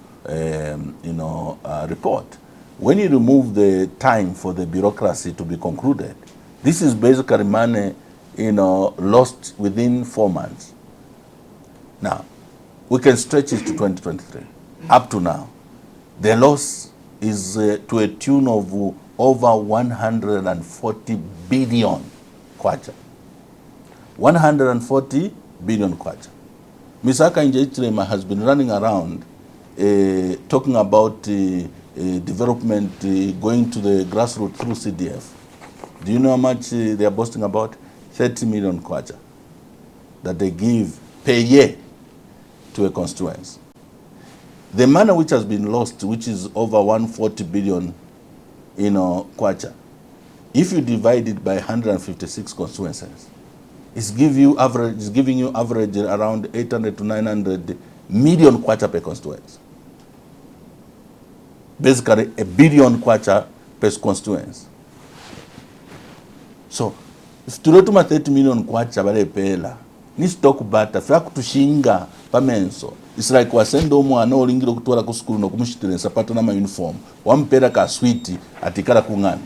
report. When you remove the time for the bureaucracy to be concluded, this is basically money, lost within 4 months. Now, we can stretch it to 2023. Up to now, the loss is to a tune of over 140 billion kwacha. 140 billion kwacha. Mr. Nakachinda has been running around talking about development going to the grassroots through CDF. Do you know how much they are boasting about? 30 million kwacha that they give per year to a constituency. The money which has been lost, which is over 140 billion, kwacha, if you divide it by 156 constituencies, it's giving you average around 800 to 900 million kwacha per constituency. Basically, a billion kwacha per constituency. So, if tulotuma 30 million kwacha bale pela, ni stock bata, fya kutushinga pamenso. It's like wasenda omwana olingiro kutwala ku school no kumushitira sapato na ma uniform. Wampera ka sweet atikala kungana.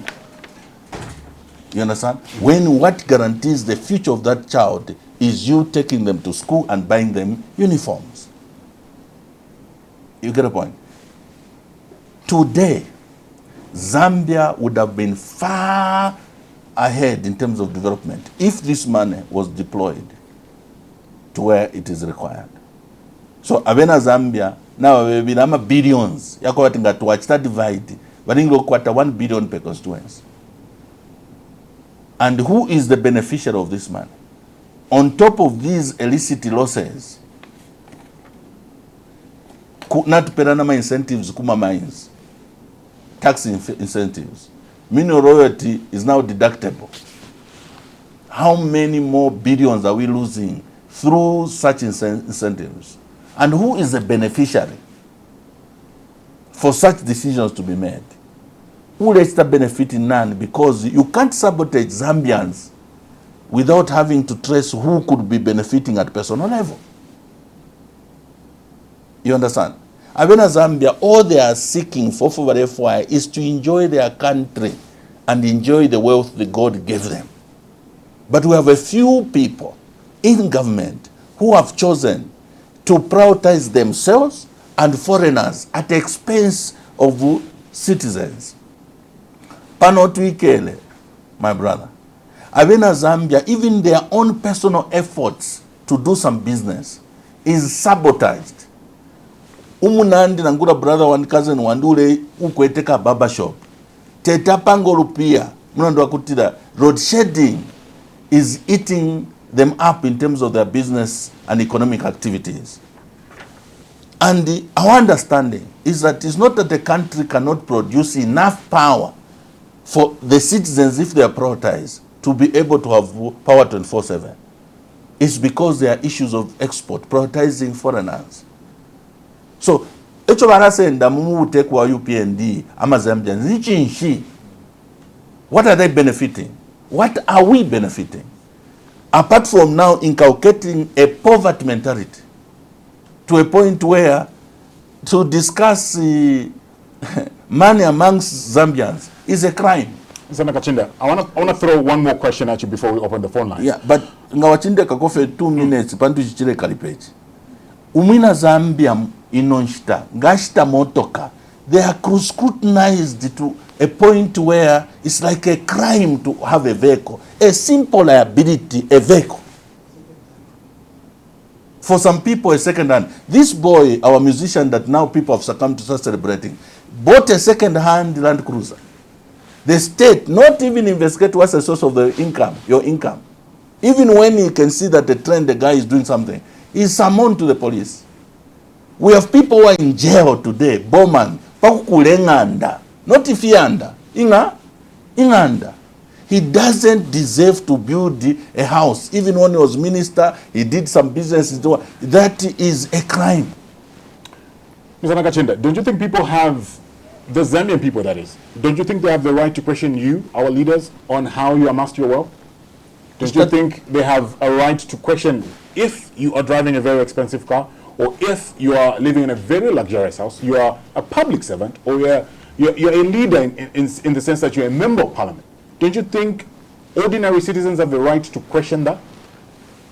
You understand? When what guarantees the future of that child is you taking them to school and buying them uniforms. You get a point? Today, Zambia would have been far ahead in terms of development if this money was deployed to where it is required. So abena Zambia now we have billions yako watinga to watch that divide but inglo kwata 1 billion per constituency. And who is the beneficiary of this money? On top of these illicit losses, not peranama incentives kuma mines, tax incentives. Mineral royalty is now deductible. How many more billions are we losing through such incentives? And who is the beneficiary for such decisions to be made? Who lets the benefit in none? Because you can't sabotage Zambians without having to trace who could be benefiting at personal level. You understand? Abena Zambia, all they are seeking for FY is to enjoy their country and enjoy the wealth that God gave them. But we have a few people in government who have chosen to prioritize themselves and foreigners at the expense of citizens. Pano tuikele, my brother. Avena Zambia, even their own personal efforts to do some business is sabotaged. Umunandi nangura brother one cousin wandule ukweteka barber shop. Teta pangolu pia, munandwa kutida, road shedding is eating them up in terms of their business and economic activities. And our understanding is that it's not that the country cannot produce enough power for the citizens, if they are prioritized, to be able to have power 24/7. It's because there are issues of export, prioritizing foreigners. So, echo barasenda mumu tekwa UPND, Amazambians, nichinshi. What are they benefiting? What are we benefiting? Apart from now inculcating a poverty mentality to a point where to discuss money amongst Zambians is a crime. Mr. Nakachinda, I want to throw one more question at you before we open the phone line. Yeah, but ngawachinde kakofe 2 minutes pantu chichire kalipechi. Umina Zambia inonshita, ngashita motoka. They are scrutinized to a point where it's like a crime to have a vehicle. A simple liability, a vehicle. For some people, a second hand. This boy, our musician that now people have succumbed to start celebrating, bought a second hand Land Cruiser. The state not even investigate what's the source of the income, your income. Even when you can see that the trend, the guy is doing something, he's summoned to the police. We have people who are in jail today, Bowman, Pakukulenganda, not Ifianda, Inganda. He doesn't deserve to build a house. Even when he was minister, he did some business. That is a crime. Mr. Nakachinda, don't you think people have, the Zambian people that is, don't you think they have the right to question you, our leaders, on how you amassed your wealth? Don't you think they have a right to question if you are driving a very expensive car, or if you are living in a very luxurious house, you are a public servant, or you're a leader in the sense that you're a member of parliament? Don't you think ordinary citizens have the right to question that?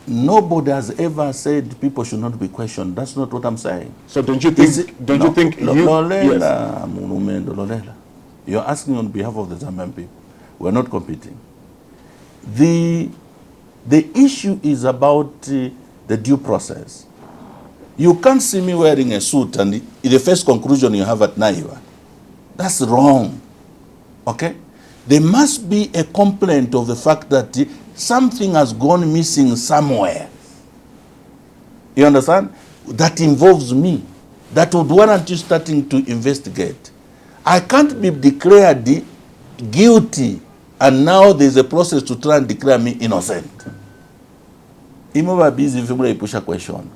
Nobody has ever said people should not be questioned. That's not what I'm saying. So don't you think? You're asking on behalf of the Zambian people. We're not competing. The issue is about the due process. You can't see me wearing a suit and the first conclusion you have at Naiva. That's wrong. Okay? There must be a complaint of the fact that something has gone missing somewhere. You understand? That involves me. That would warrant you starting to investigate. I can't be declared guilty and now there's a process to try and declare me innocent. Imoba busy if push a question.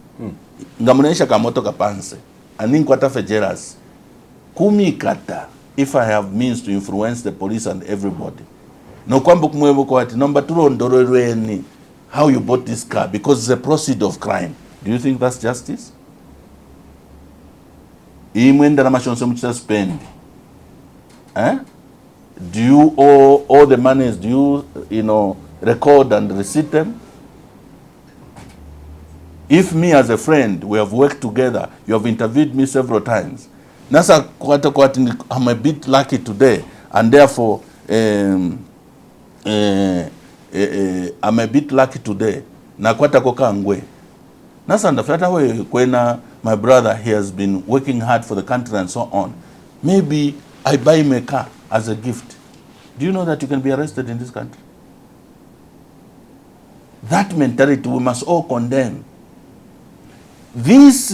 Ngamunesha kamoto kapanse. Aninkwata fejeras. Kumi kata. If I have means to influence the police and everybody. No kwambu kumwebo kwa ati number 2 ndororweni how you bought this car because it's a proceed of crime. Do you think that's justice? Imwenda na mashonso mchita spend. Do you owe all the monies? Do you record and receipt them? If me as a friend, we have worked together, you have interviewed me several times. Nasa kwata I'm a bit lucky today, and therefore I'm a bit lucky today. Na kwata koka ngwe. Nasa ndafata we kwena my brother, he has been working hard for the country and so on. Maybe I buy him a car as a gift. Do you know that you can be arrested in this country? That mentality we must all condemn. This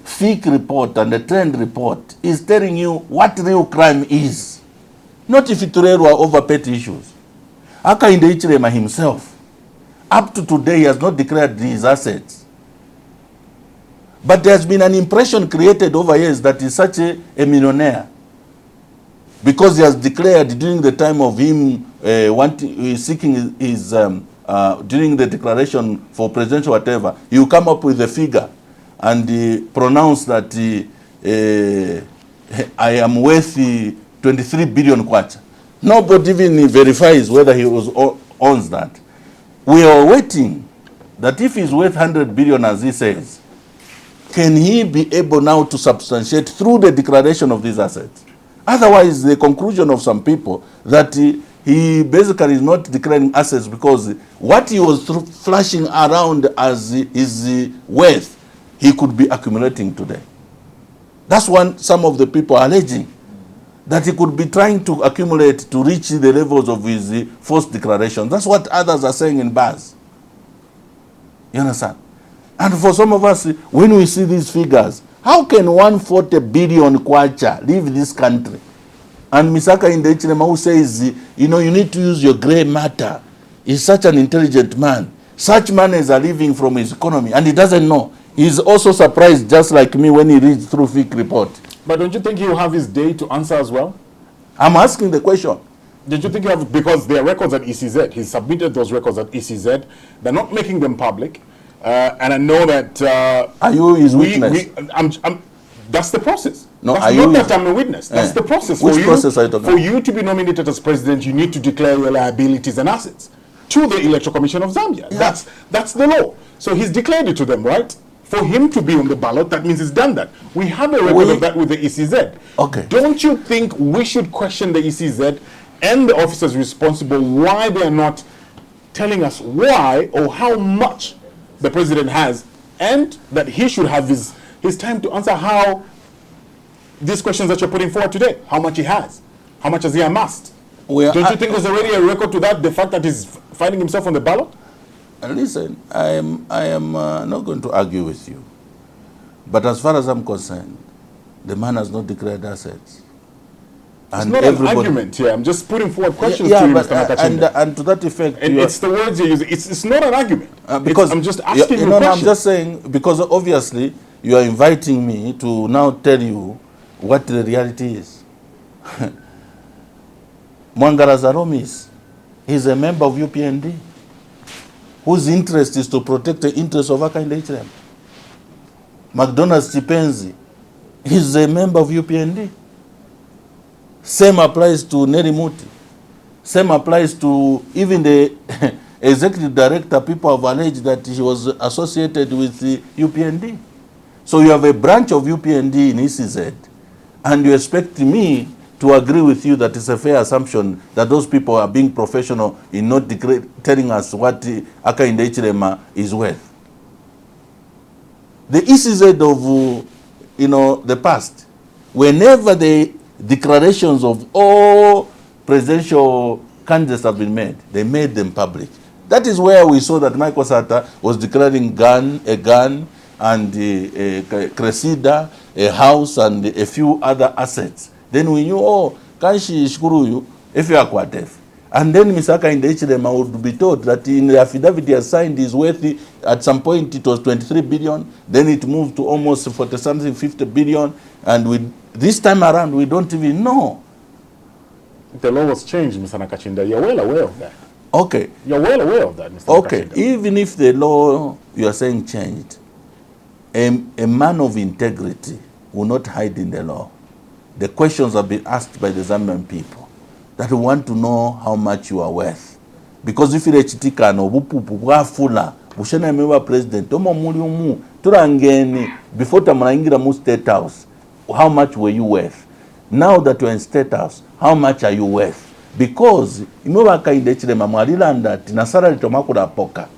fake report and the trend report is telling you what real crime is. Not if it were over petty issues. Hakainde Hichilema himself, up to today, he has not declared his assets. But there has been an impression created over years that he's such a millionaire. Because he has declared during the time of him seeking his, during the declaration for presidential whatever, you come up with a figure and pronounce that I am worth 23 billion kwacha. Nobody even verifies whether he owns that. We are waiting that if he's worth 100 billion, as he says, can he be able now to substantiate through the declaration of these assets? Otherwise, the conclusion of some people that he basically is not declaring assets because what he was flashing around as his wealth, he could be accumulating today. That's what some of the people are alleging, that he could be trying to accumulate to reach the levels of his false declaration. That's what others are saying in bars. You understand? And for some of us, when we see these figures, how can 140 billion kwacha leave this country? And Misaka in the Ichilema who says, you know, you need to use your grey matter. He's such an intelligent man. Such monies are living from his economy, and he doesn't know. He's also surprised, just like me, when he reads through FIC report. But don't you think he'll have his day to answer as well? I'm asking the question. Did you think you have, because there are records at ECZ, he submitted those records at ECZ, they're not making them public, and I know that... are you his witness? That's the process. No, that's not that I'm a witness. That's the process. Which process are you talking about? For you to be nominated as president, you need to declare your liabilities and assets to the Electoral Commission of Zambia. Yeah. That's the law. So he's declared it to them, right? For him to be on the ballot, that means he's done that. We have a record of that with the ECZ. Okay. Don't you think we should question the ECZ and the officers responsible why they're not telling us why or how much the president has, and that he should have his time to answer how these questions that you're putting forward today, how much he has, how much has he amassed? Don't you think there's already a record to that, the fact that he's finding himself on the ballot? Listen, I am not going to argue with you. But as far as I'm concerned, the man has not declared assets. It's not an argument here. I'm just putting forward questions to you, but, Mr. Nakachinda. And to that effect... And it's the words you're using. It's not an argument. Because I'm just asking you a no, question. I'm just saying, because obviously you are inviting me to now tell you what the reality is. Mwangala Zaromis is a member of UPND whose interest is to protect the interests of Aka in the HRM. McDonald's Chipenzi is a member of UPND. Same applies to Neri Muti. Same applies to even the executive director. People have alleged that he was associated with the UPND. So you have a branch of UPND in ECZ, and you expect me to agree with you that it's a fair assumption that those people are being professional in not telling us what Aka in the HRM is worth. The ECZ of the past, whenever the declarations of all presidential candidates have been made, they made them public. That is where we saw that Michael Sata was declaring a gun and a Cressida, a house and a few other assets. Then we knew, oh, Kanshi Shkuruyu, if you are Kwatef. And then Misaka in the HRM would be told that in the affidavit he has signed is worth, at some point it was 23 billion, then it moved to almost 40-something, 50 billion, and this time around we don't even know. The law was changed, Mr. Nakachinda. You're well aware of that. Okay. You're well aware of that, Mr. Okay. Nakachinda. Even if the law you are saying changed, a man of integrity will not hide in the law. The questions have been asked by the Zambian people that want to know how much you are worth. Because if you're chitikano, bupupu, wafula, bushana mewa president, tomo muri umu, turangeni, before tamarangira mu state house, how much were you worth? Now that you're in state house, how much are you worth? Because imewa kainde chile mamwalilanda tinasara litomakura poka.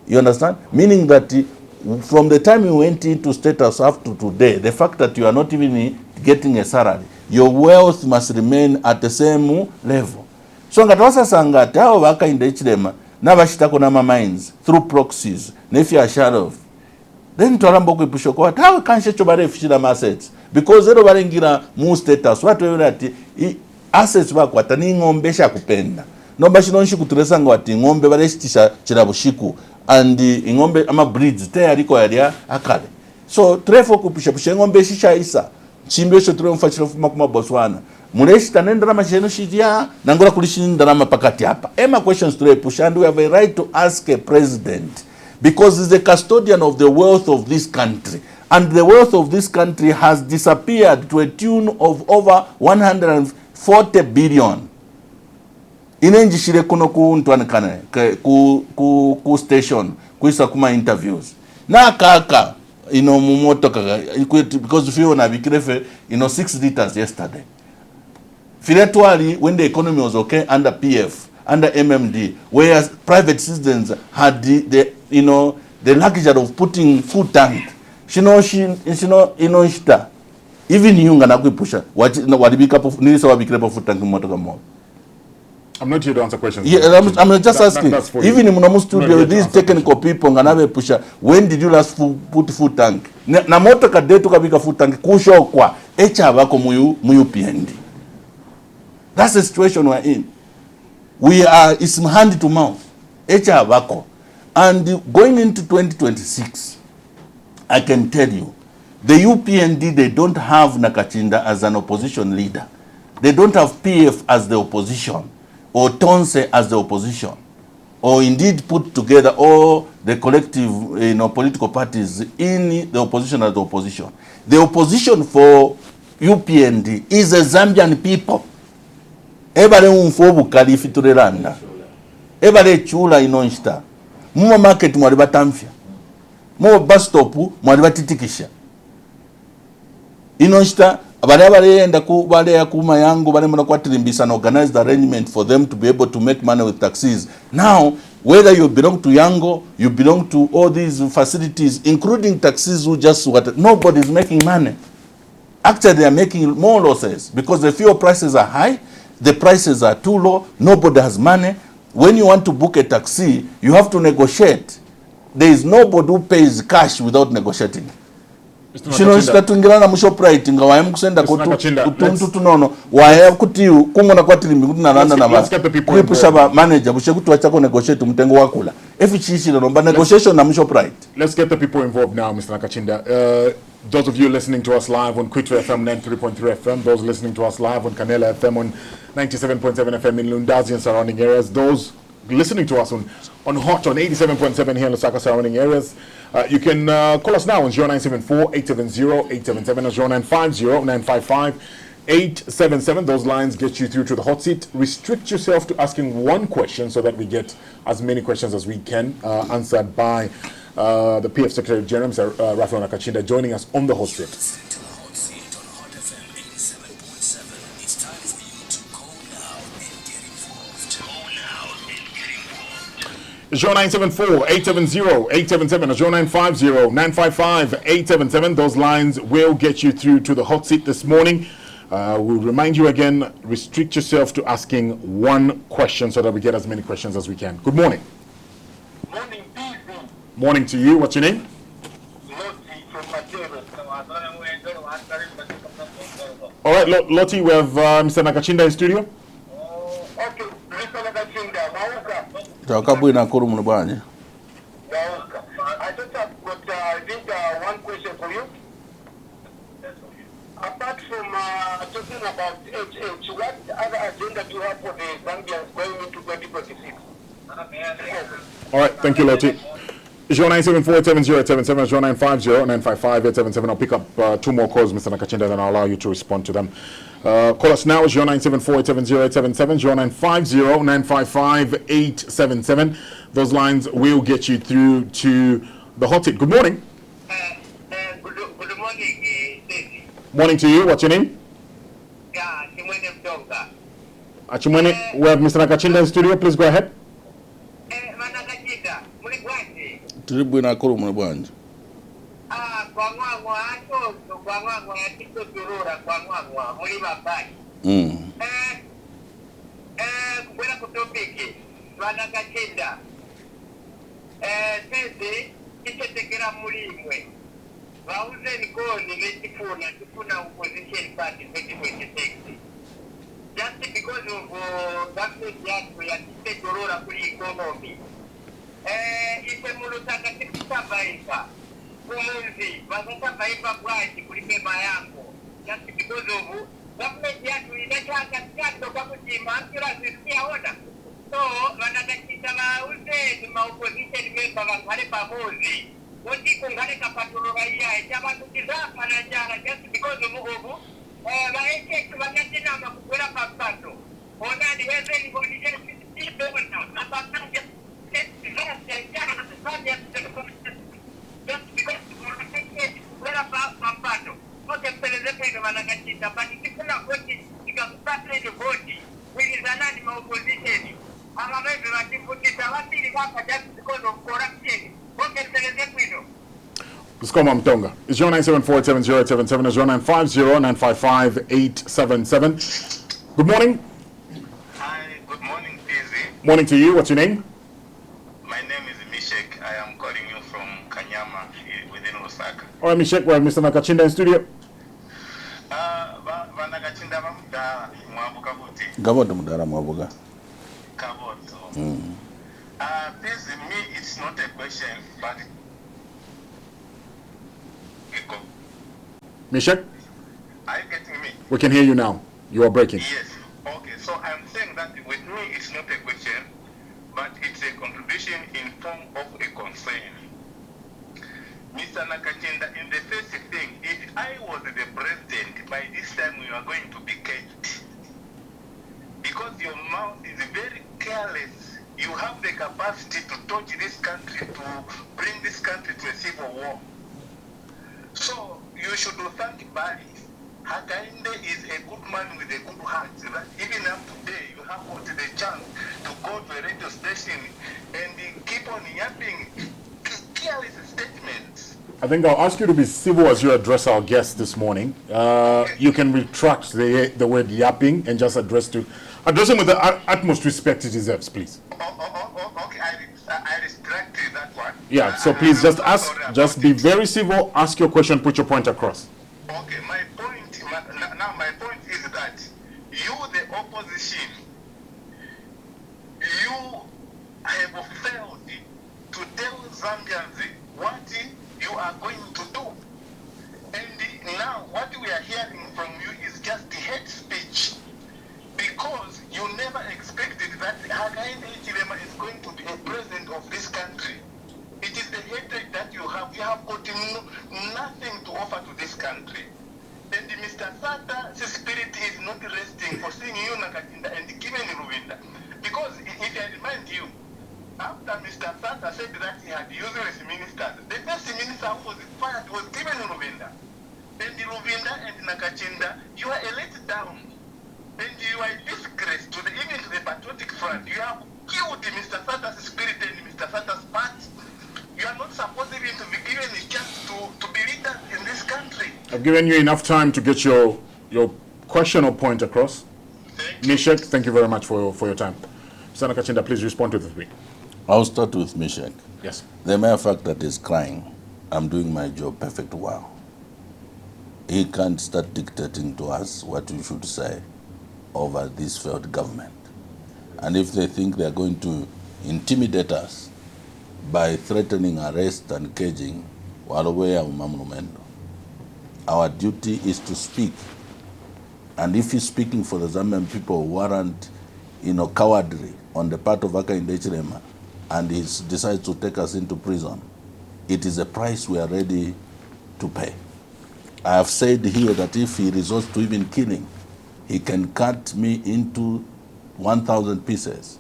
You understand? Meaning that from the time you went into state house up to today, the fact that you are not even getting a salary, your wealth must remain at the same level. So ngatawasa sangati hao waka in the HDM na bashitako na mines through proxies if you are sheriff, then twalambo kwipusho kwa tawe kanshe chobare fishira assets because zero barengira mu status watu wewe ati assets bakwata ni ngombe sha kupenda no bashino kuturesa ngwati ngombe bareshitisha chirabushiku and ingombe ama breeds te aliko yalia akale so trefo kupusha pusha ngombe shisha isa chimbe sho tule mfachiro fuma kuma Botswana muleshi tanendera masheno shijia nangora kulishinda mapakati hapa ema questions tule pusha and we have a right to ask a president because he's the custodian of the wealth of this country and the wealth of this country has disappeared to a tune of over 140 billion. Inenjishire kuno ku ntwanikane ku station kuisa kuma interviews na kaka mumoto kaka because feel na bikrefe 6 liters yesterday Filetwali, when the economy was okay under PF, under MMD, whereas private citizens had the luxury of putting food tank. Even yunga na kuipusha. Wadibika nilisa wabikrepa food tank motoka mo. I'm not here to answer questions. Yeah, I'm just asking. Even in Munamu studio with these technical people, nganabe pusha. When did you last put food tank? Na motoka detu kabika food tank kusho kwa echa wako muyu PND. That's the situation we're in. It's hand to mouth. And going into 2026, I can tell you, the UPND, they don't have Nakachinda as an opposition leader. They don't have PF as the opposition, or Tonse as the opposition, or indeed put together all the collective political parties in the opposition as the opposition. The opposition for UPND is the Zambian people. Ebale umfobu kalifi turelanda. Ebale chula inonshita. Mumo market mwari batamfya. Mumo bus stop mwari batitikisha. Inonshita abale enda ku bale ya kuma yangu bale muna kwatilimbisa and organize the arrangement for them to be able to make money with taxis. Now, whether you belong to Yango, you belong to all these facilities, including taxis who just nobody is making money. Actually, they are making more losses because the fuel prices are high. The prices are too low. Nobody has money. When you want to book a taxi, you have to negotiate. There is nobody who pays cash without negotiating. Let's get the people involved now, Mr. Nakachinda. Those of you listening to us live on Quito FM 93.3 FM, those listening to us live on Canela FM on 97.7 FM in Lundazi and surrounding areas, those listening to us on Hot on 87.7 here in Lusaka surrounding areas, you can call us now on 0974-870-877 or 0950-955-877. Those lines get you through to the hot seat. Restrict yourself to asking one question so that we get as many questions as we can answered by the PF Secretary General, Mr. Raphael Nakachinda, joining us on the hot seat. It's 0974-870-877 or 0950-955-877. Those lines will get you through to the hot seat this morning. We'll remind you again, restrict yourself to asking one question so that we get as many questions as we can. Good morning. Morning, people. Morning to you. What's your name? Lottie from Matero. All right, Lottie, we have Mr. Nakachinda in studio. Okay, Mr. Nakachinda, I just have got one question for you. Apart from talking about HH, what other agenda do you have for the Zambians going into 2026? All right, thank you, Lottie. It's 0974-870-877, 0950-955-877. I'll pick up 2 more calls, Mr. Nakachinda, then I'll allow you to respond to them. Call us now. It's 0974-870-877, 0950-955-877. Those lines will get you through to the hot seat. Good morning. Good morning, Daisy. Morning to you. What's your name? Yeah, Chimwene Mdonga. Chimwene, we have Mr. Nakachinda in studio. Please go ahead. Nakachinda, Muligwati. Tribu na kuru mwanji. Kwa mwangwa, kwa mwangwa, tiko turura, kwa mwangwa, muliwa bani. Kubwela kutopiki, Nakachinda. Sisi, kichetekera mulimwe. Wauze nikoni, tifuna opposition party 2026. Just because of government yako ya kitegorora kuli economy. Ite mulutaka tikutabaika. Kumunzi, wasatabaika kwaji kulipema yako. Just because of government yako inataka kando kwa kujima, kila zisikia ona. So, Nakachinda wauze ni opposition member wangale pamozi. Wonti kungale kapaturo gaya, chama tukizapa na jara just because of ubu. Baeke kubanyakina makukwela papato. Ona niweze ni bonije sisi bona. Napatanga Let's go, Mtonga. It's 0974-870-877 is 0950-955-877. Good morning. Hi, good morning, Pizzy. Morning to you. What's your name? My name is Mishek. I am calling you from Kanyama within Osaka. All right, Mishek, we're Mr. Nakachinda in studio. Nakachinda Mamuda Mwabuka Buti. Gavoto mudara mwabuga. Kaboto. Pizzy, me, it's not a question, but Mishek? are you getting me? We can hear you now. You are breaking. Yes. Okay, so I'm saying that with me, it's not a question, but it's a contribution in form of a concern. Mr. Nakachinda, in the first thing, if I was the president, by this time we are going to be caged. Because your mouth is very careless. You have the capacity to touch this country, to bring this country to a civil war. So you should thank Bali. Hakainde is a good man with a good heart. That even up today, you have got the chance to go to a radio station and keep on yapping careless statements. I think I'll ask you to be civil as you address our guest this morning. You can retract the word yapping and just address him with the utmost respect he deserves, please. Okay, I retracted that one. Yeah, so please just be very civil, ask your question, put your point across. Okay, my point is that you, the opposition, you have failed to tell Zambians what you are going to do. And now what we are hearing from you is just hate speech. Because you never expected that Hakainde Hichilema is going to be a president of this country. It is the hatred that you have. You have got nothing to offer to this country. And Mr. Sata's spirit is not resting for seeing you, Nakachinda, and giving Ruvinda. Because if I remind you, after Mr. Sata said that he had useless ministers, the first minister who was fired was given Ruvinda. And Ruvinda and Nakachinda, you are let down. And you are a disgrace to even to the patriotic front. You have killed Mr. Sata's spirit and Mr. Sata's part. You are not supposed even to be given a chance to be leaders in this country. I've given you enough time to get your question or point across. Mishek, thank you very much for your time. Mr. Nakachinda, please respond to the three. I'll start with Mishek. Yes. The mere fact that he's crying, I'm doing my job perfect well. He can't start dictating to us what we should say over this failed government. And if they think they're going to intimidate us by threatening arrest and caging, our duty is to speak. And if he's speaking for the Zambian people who warrant, cowardly on the part of Hakainde Hichilema, and he decides to take us into prison, it is a price we are ready to pay. I have said here that if he resorts to even killing, he can cut me into 1,000 pieces.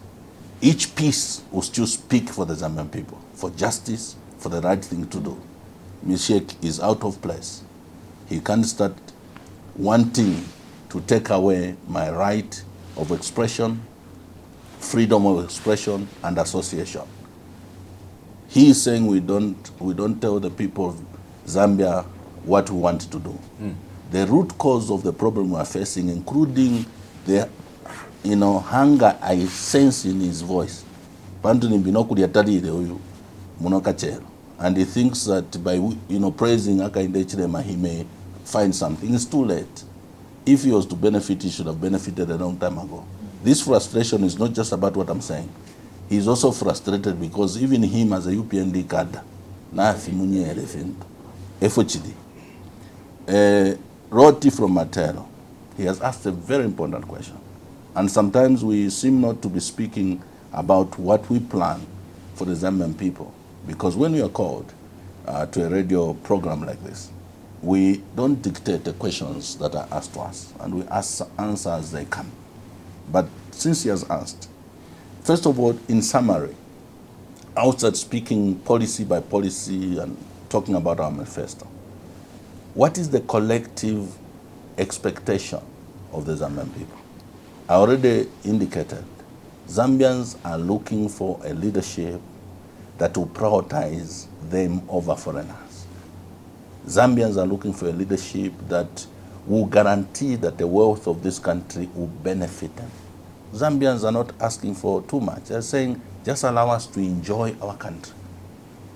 Each piece will still speak for the Zambian people, for justice, for the right thing to do. Mishek is out of place. He can't start wanting to take away my right of expression, freedom of expression, and association. He is saying we don't tell the people of Zambia what we want to do. The root cause of the problem we are facing, including the hunger I sense in his voice. And he thinks that by praising Hakainde Hichilema he may find something. It's too late. If he was to benefit, he should have benefited a long time ago. This frustration is not just about what I'm saying. He's also frustrated because even him as a UPND cadre, Roti from Matero, he has asked a very important question. And sometimes we seem not to be speaking about what we plan for the Zambian people. Because when we are called to a radio program like this, we don't dictate the questions that are asked to us, and we answer as they come. But since he has asked, first of all, in summary, outside speaking policy by policy and talking about our manifesto, what is the collective expectation of the Zambian people? I already indicated Zambians are looking for a leadership that will prioritize them over foreigners. Zambians are looking for a leadership that will guarantee that the wealth of this country will benefit them. Zambians are not asking for too much. They're saying, just allow us to enjoy our country,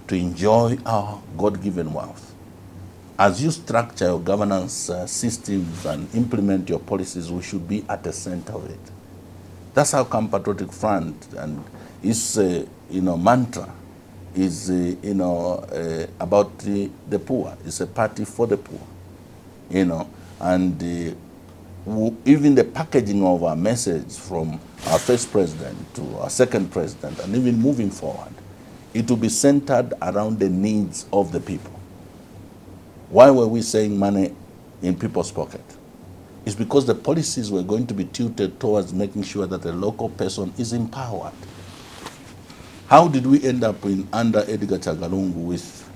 to enjoy our God-given wealth. As you structure your governance systems and implement your policies, we should be at the center of it. That's how come Patriotic Front and its mantra is about the poor. It's a party for the poor, and even the packaging of our message from our first president to our second president, and even moving forward, it will be centered around the needs of the people. Why were we saying money in people's pocket? It's because the policies were going to be tilted towards making sure that the local person is empowered. How did we end up under Edgar Chagalungu with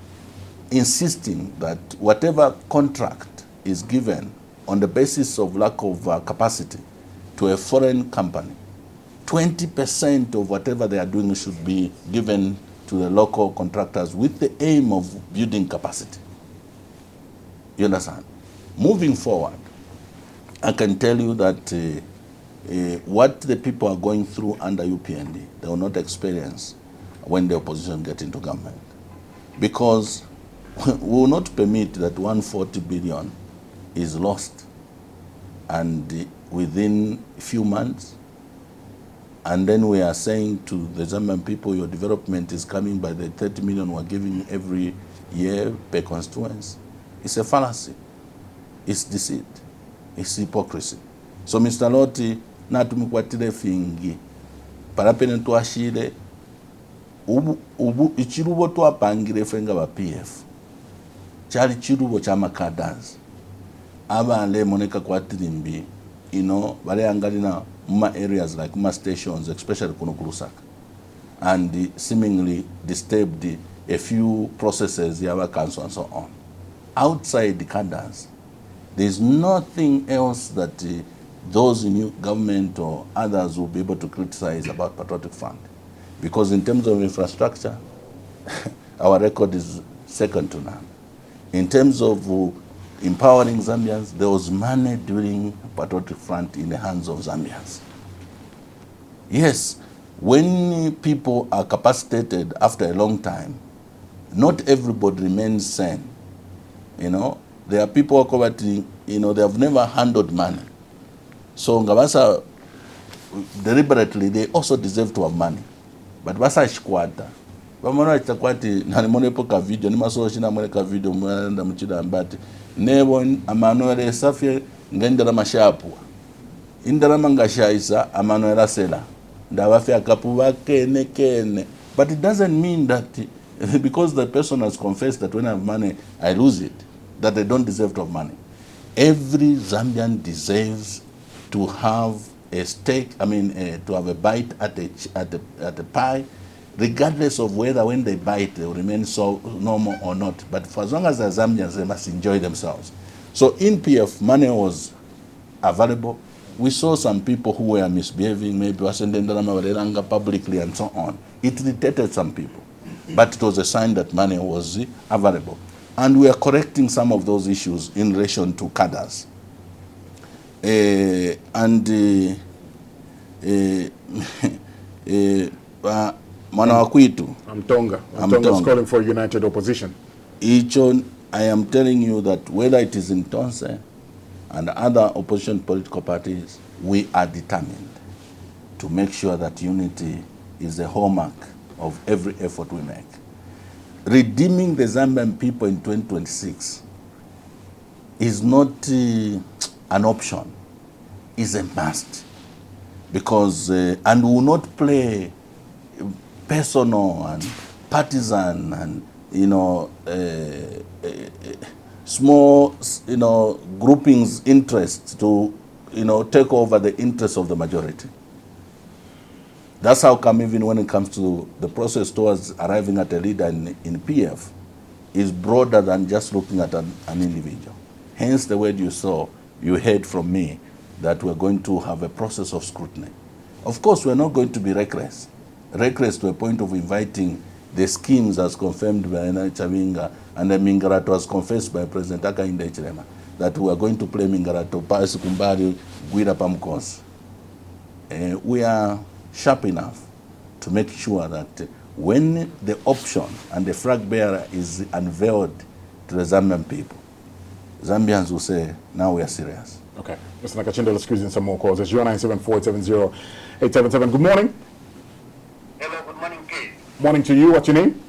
insisting that whatever contract is given on the basis of lack of capacity to a foreign company, 20% of whatever they are doing should be given to the local contractors with the aim of building capacity? You understand? Moving forward, I can tell you that what the people are going through under UPND, they will not experience when the opposition get into government. Because we will not permit that 140 billion is lost and within a few months, and then we are saying to the Zambian people, your development is coming by the 30 million we're giving every year per constituency. It's a fallacy. It's deceit. It's hypocrisy. So Mr. Loti, natumikwatire fingi parapene tuashire ichirubo twapangire fenga ba PF chali chirubo cha makadazi abale moneka kwatirimbi bale angalina muma areas like muma stations, especially kuno Lusaka, and seemingly disturbed a few processes yaba council and so on. Outside the cadres, there's nothing else that those in new government or others will be able to criticize about Patriotic Front. Because in terms of infrastructure, our record is second to none. In terms of empowering Zambians, there was money during Patriotic Front in the hands of Zambians. Yes, when people are capacitated after a long time, not everybody remains sane. There are people who are they have never handled money. So Ngabasa, deliberately, they also deserve to have money. But Basa Shikwata, Bamana Chakwati, Nanimonepo ka video, Nimaso Shina ka video, Mwanda Mchida Mbati, Nebon, Amanuele Safia, Ngendera Mashapu, Indara Mangasha Isa, Amanuela Sela, Ndawafia Kapuwa, Kene. But it doesn't mean that because the person has confessed that when I have money, I lose it, that they don't deserve to have money. Every Zambian deserves to have a stake, to have a bite at the pie, regardless of whether when they bite they will remain so normal or not. But for as long as they're Zambians, they must enjoy themselves. So in PF, money was available. We saw some people who were misbehaving, maybe publicly and so on. It irritated some people. But it was a sign that money was available. And we are correcting some of those issues in relation to cadres. Manawakwitu. I'm Tonga is calling for united opposition. I am telling you that whether it is in Tonse and other opposition political parties, we are determined to make sure that unity is the hallmark of every effort we make. Redeeming the Zambian people in 2026 is not an option, it's a must. Because, and we will not play personal and partisan and, small, groupings' interests to, take over the interests of the majority. That's how come even when it comes to the process towards arriving at a leader in PF is broader than just looking at an individual. Hence the word you heard from me that we're going to have a process of scrutiny. Of course, we're not going to be reckless to a point of inviting the schemes as confirmed by Chavinga and the Mingarato as confessed by President Nakachinda Hichilema, that we are going to play Mingarato, Pasi Kumbari, Guida Pamkons. We are sharp enough to make sure that when the option and the flag bearer is unveiled to the Zambian people, Zambians will say, now we are serious. Okay. Mr. Nakachinda, let's squeeze in some more calls. It's 0974-870-877. Good morning. Hello, good morning, please. Morning to you. What's your name?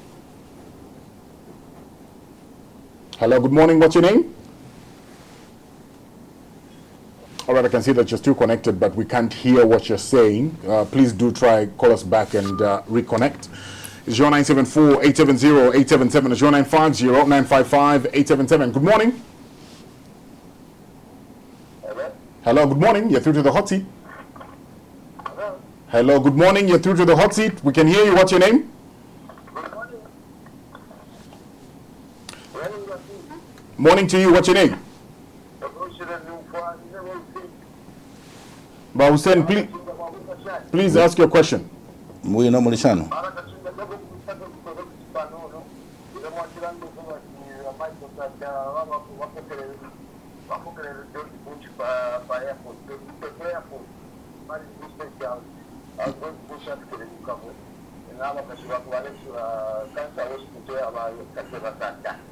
Hello, good morning. What's your name? All right, I can see that you're still connected, but we can't hear what you're saying. Please do try, call us back and reconnect. It's 0974-870-877. It's 0950-955-877. Good morning. Hello? Hello, good morning. You're through to the hot seat. Hello? Hello, good morning. You're through to the hot seat. We can hear you. What's your name? Good morning. Morning to you. What's your name? Ba Hussein, please ask your question. Mwe na mulishano.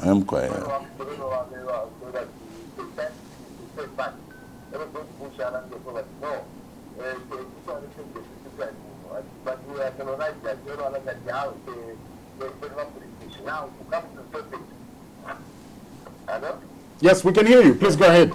I'm quiet. Yes, we can hear you. Please go ahead.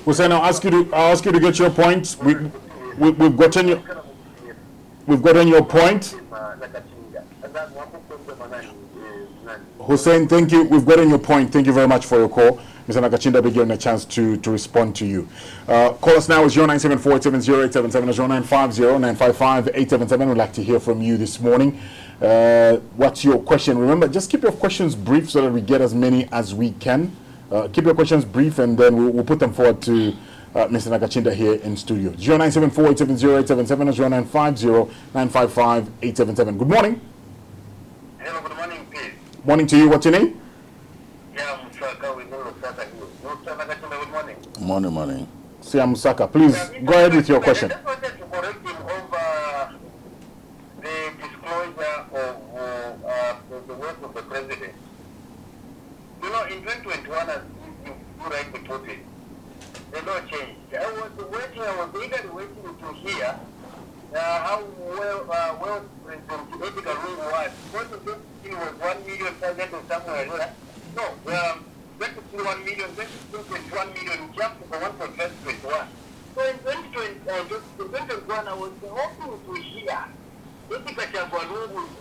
Hussein, I'll ask you to get your point. We've gotten your point. Hussein, thank you. We've gotten your point. Thank you very much for your call. Mr. Nakachinda will be given a chance to respond to you. Call us now is 0974-870-877, 0950-955-877. We'd like to hear from you this morning. What's your question? Remember, just keep your questions brief so that we get as many as we can. Keep your questions brief, and then we'll put them forward to Mr. Nakachinda here in studio. 0974-870-877, 0950-955-877. Good morning. Hello, good morning, please. Morning to you. What's your name? Yeah, Musaka, we know Musaka here. Mr. Nakachinda, good morning. Morning. Siam Musaka, please go ahead with your question. I just wanted to correct him over the disclosure of the work of the president. You know, in 2021, as you rightly put it, the law changed. I was eagerly waiting to hear how well President Edgar Lungu was. 2016 was 1 million target or somewhere there. No, 2021 million, 2021 million jumped for 1.521. So in 2021, I was hoping to hear Edgar Lungu's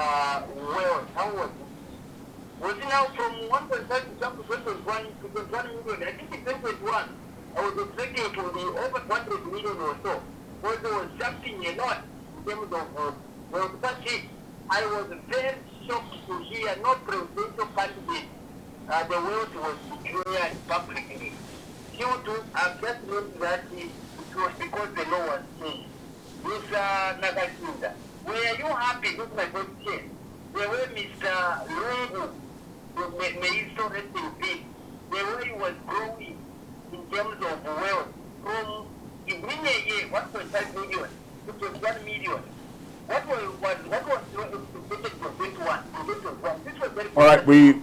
wealth. How was it? Was it now from 1.5 to jump to 21 million? I think in 2021, I was expecting to be over 100 million or so. Because there was jumping a lot in terms of wealth. But I was very shocked to hear no presidential candidate. The wealth was declared publicly. I've just noticed that it was because the law was changed. Mr. Nakachinda, were you happy with my question? The way Mr. Lungu 1.5 million. It was 1 million. What was expected for 21? This was very All right, we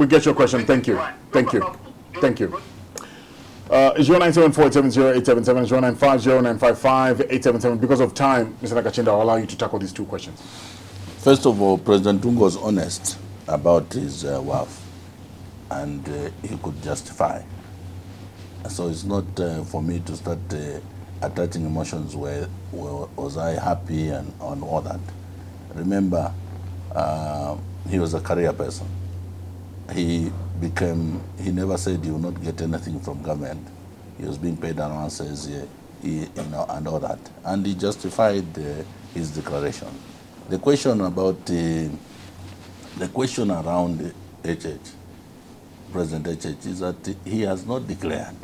get your question. Thank you. Thank you. Thank you. 0974-870-877, 0950-955-877. Because of time, Mr. Nakachinda, I'll allow you to tackle these two questions. First of all, President Tungo was honest about his wealth, and he could justify. So it's not for me to start attaching emotions where was I happy and on all that. Remember, he was a career person. He never said he would not get anything from government. He was being paid allowances, and all that. And he justified his declaration. The question about the question around President HH, is that he has not declared.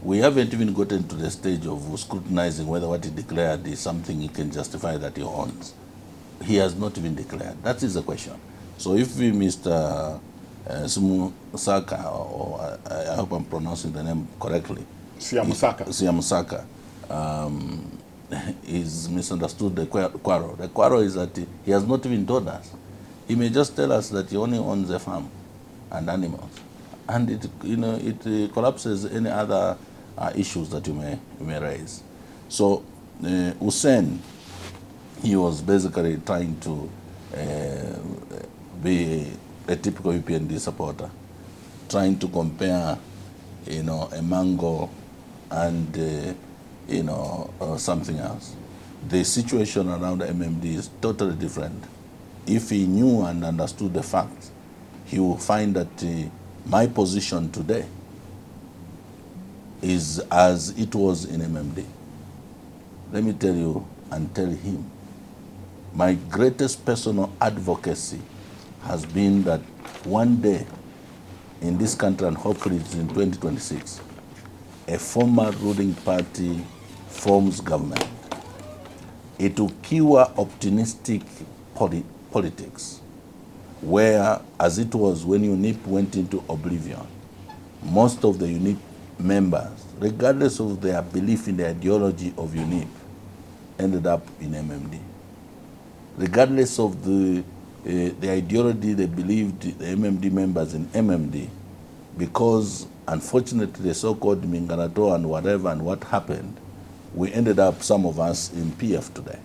We haven't even gotten to the stage of scrutinizing whether what he declared is something he can justify that he owns. He has not even declared. That is the question. So if Mr. Siamusaka, or I hope I'm pronouncing the name correctly, Siamusaka, is misunderstood the quarrel. The quarrel is that he has not even told us. He may just tell us that he only owns a farm and animals, and it collapses any other issues that you may raise. So Hussein, he was basically trying to be a typical UPND supporter, trying to compare, a mango and something else. The situation around MMD is totally different. If he knew and understood the facts, he will find that my position today is as it was in MMD. Let me tell you and tell him, my greatest personal advocacy has been that one day in this country, and hopefully it's in 2026, a former ruling party forms government. It will cure opportunistic politics, where, as it was when UNIP went into oblivion, most of the UNIP members, regardless of their belief in the ideology of UNIP, ended up in MMD. Regardless of the ideology they believed, the MMD members in MMD, because unfortunately the so-called Mingarato and whatever and what happened, we ended up, some of us, in PF today.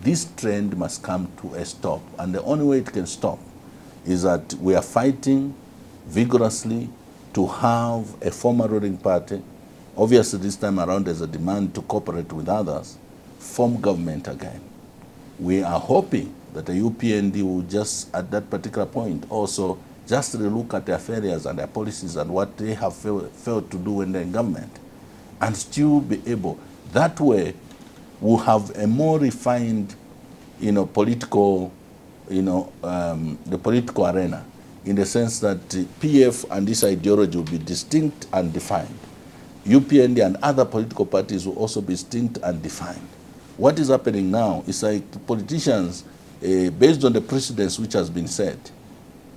This trend must come to a stop, and the only way it can stop is that we are fighting vigorously to have a former ruling party. Obviously this time around there's a demand to cooperate with others, form government again. We are hoping that the UPND will just, at that particular point, also just look at their failures and their policies and what they have failed to do when they're in government, and still be able. That way, we'll have a more refined, political, the political arena, in the sense that the PF and this ideology will be distinct and defined. UPND and other political parties will also be distinct and defined. What is happening now is like politicians, based on the precedence which has been set,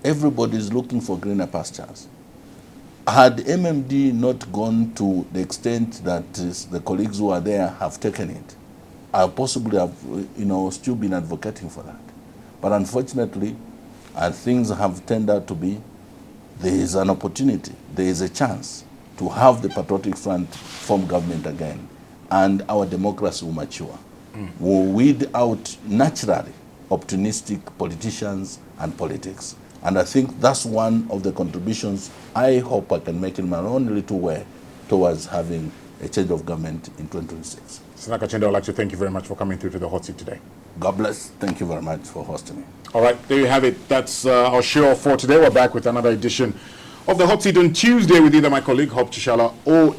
everybody is looking for greener pastures. Had MMD not gone to the extent that the colleagues who are there have taken it, I possibly have, still been advocating for that. But unfortunately, as things have turned out to be, there is an opportunity, there is a chance to have the Patriotic Front form government again, and our democracy will mature. We'll weed out naturally opportunistic politicians and politics. And I think that's one of the contributions I hope I can make in my own little way towards having a change of government in 2026. Mr. Nakachinda, I'd like to thank you very much for coming through to the hot seat today. God bless. Thank you very much for hosting me. All right, there you have it. That's our show for today. We're back with another edition of the hot seat on Tuesday with either my colleague, Hope Chishala, or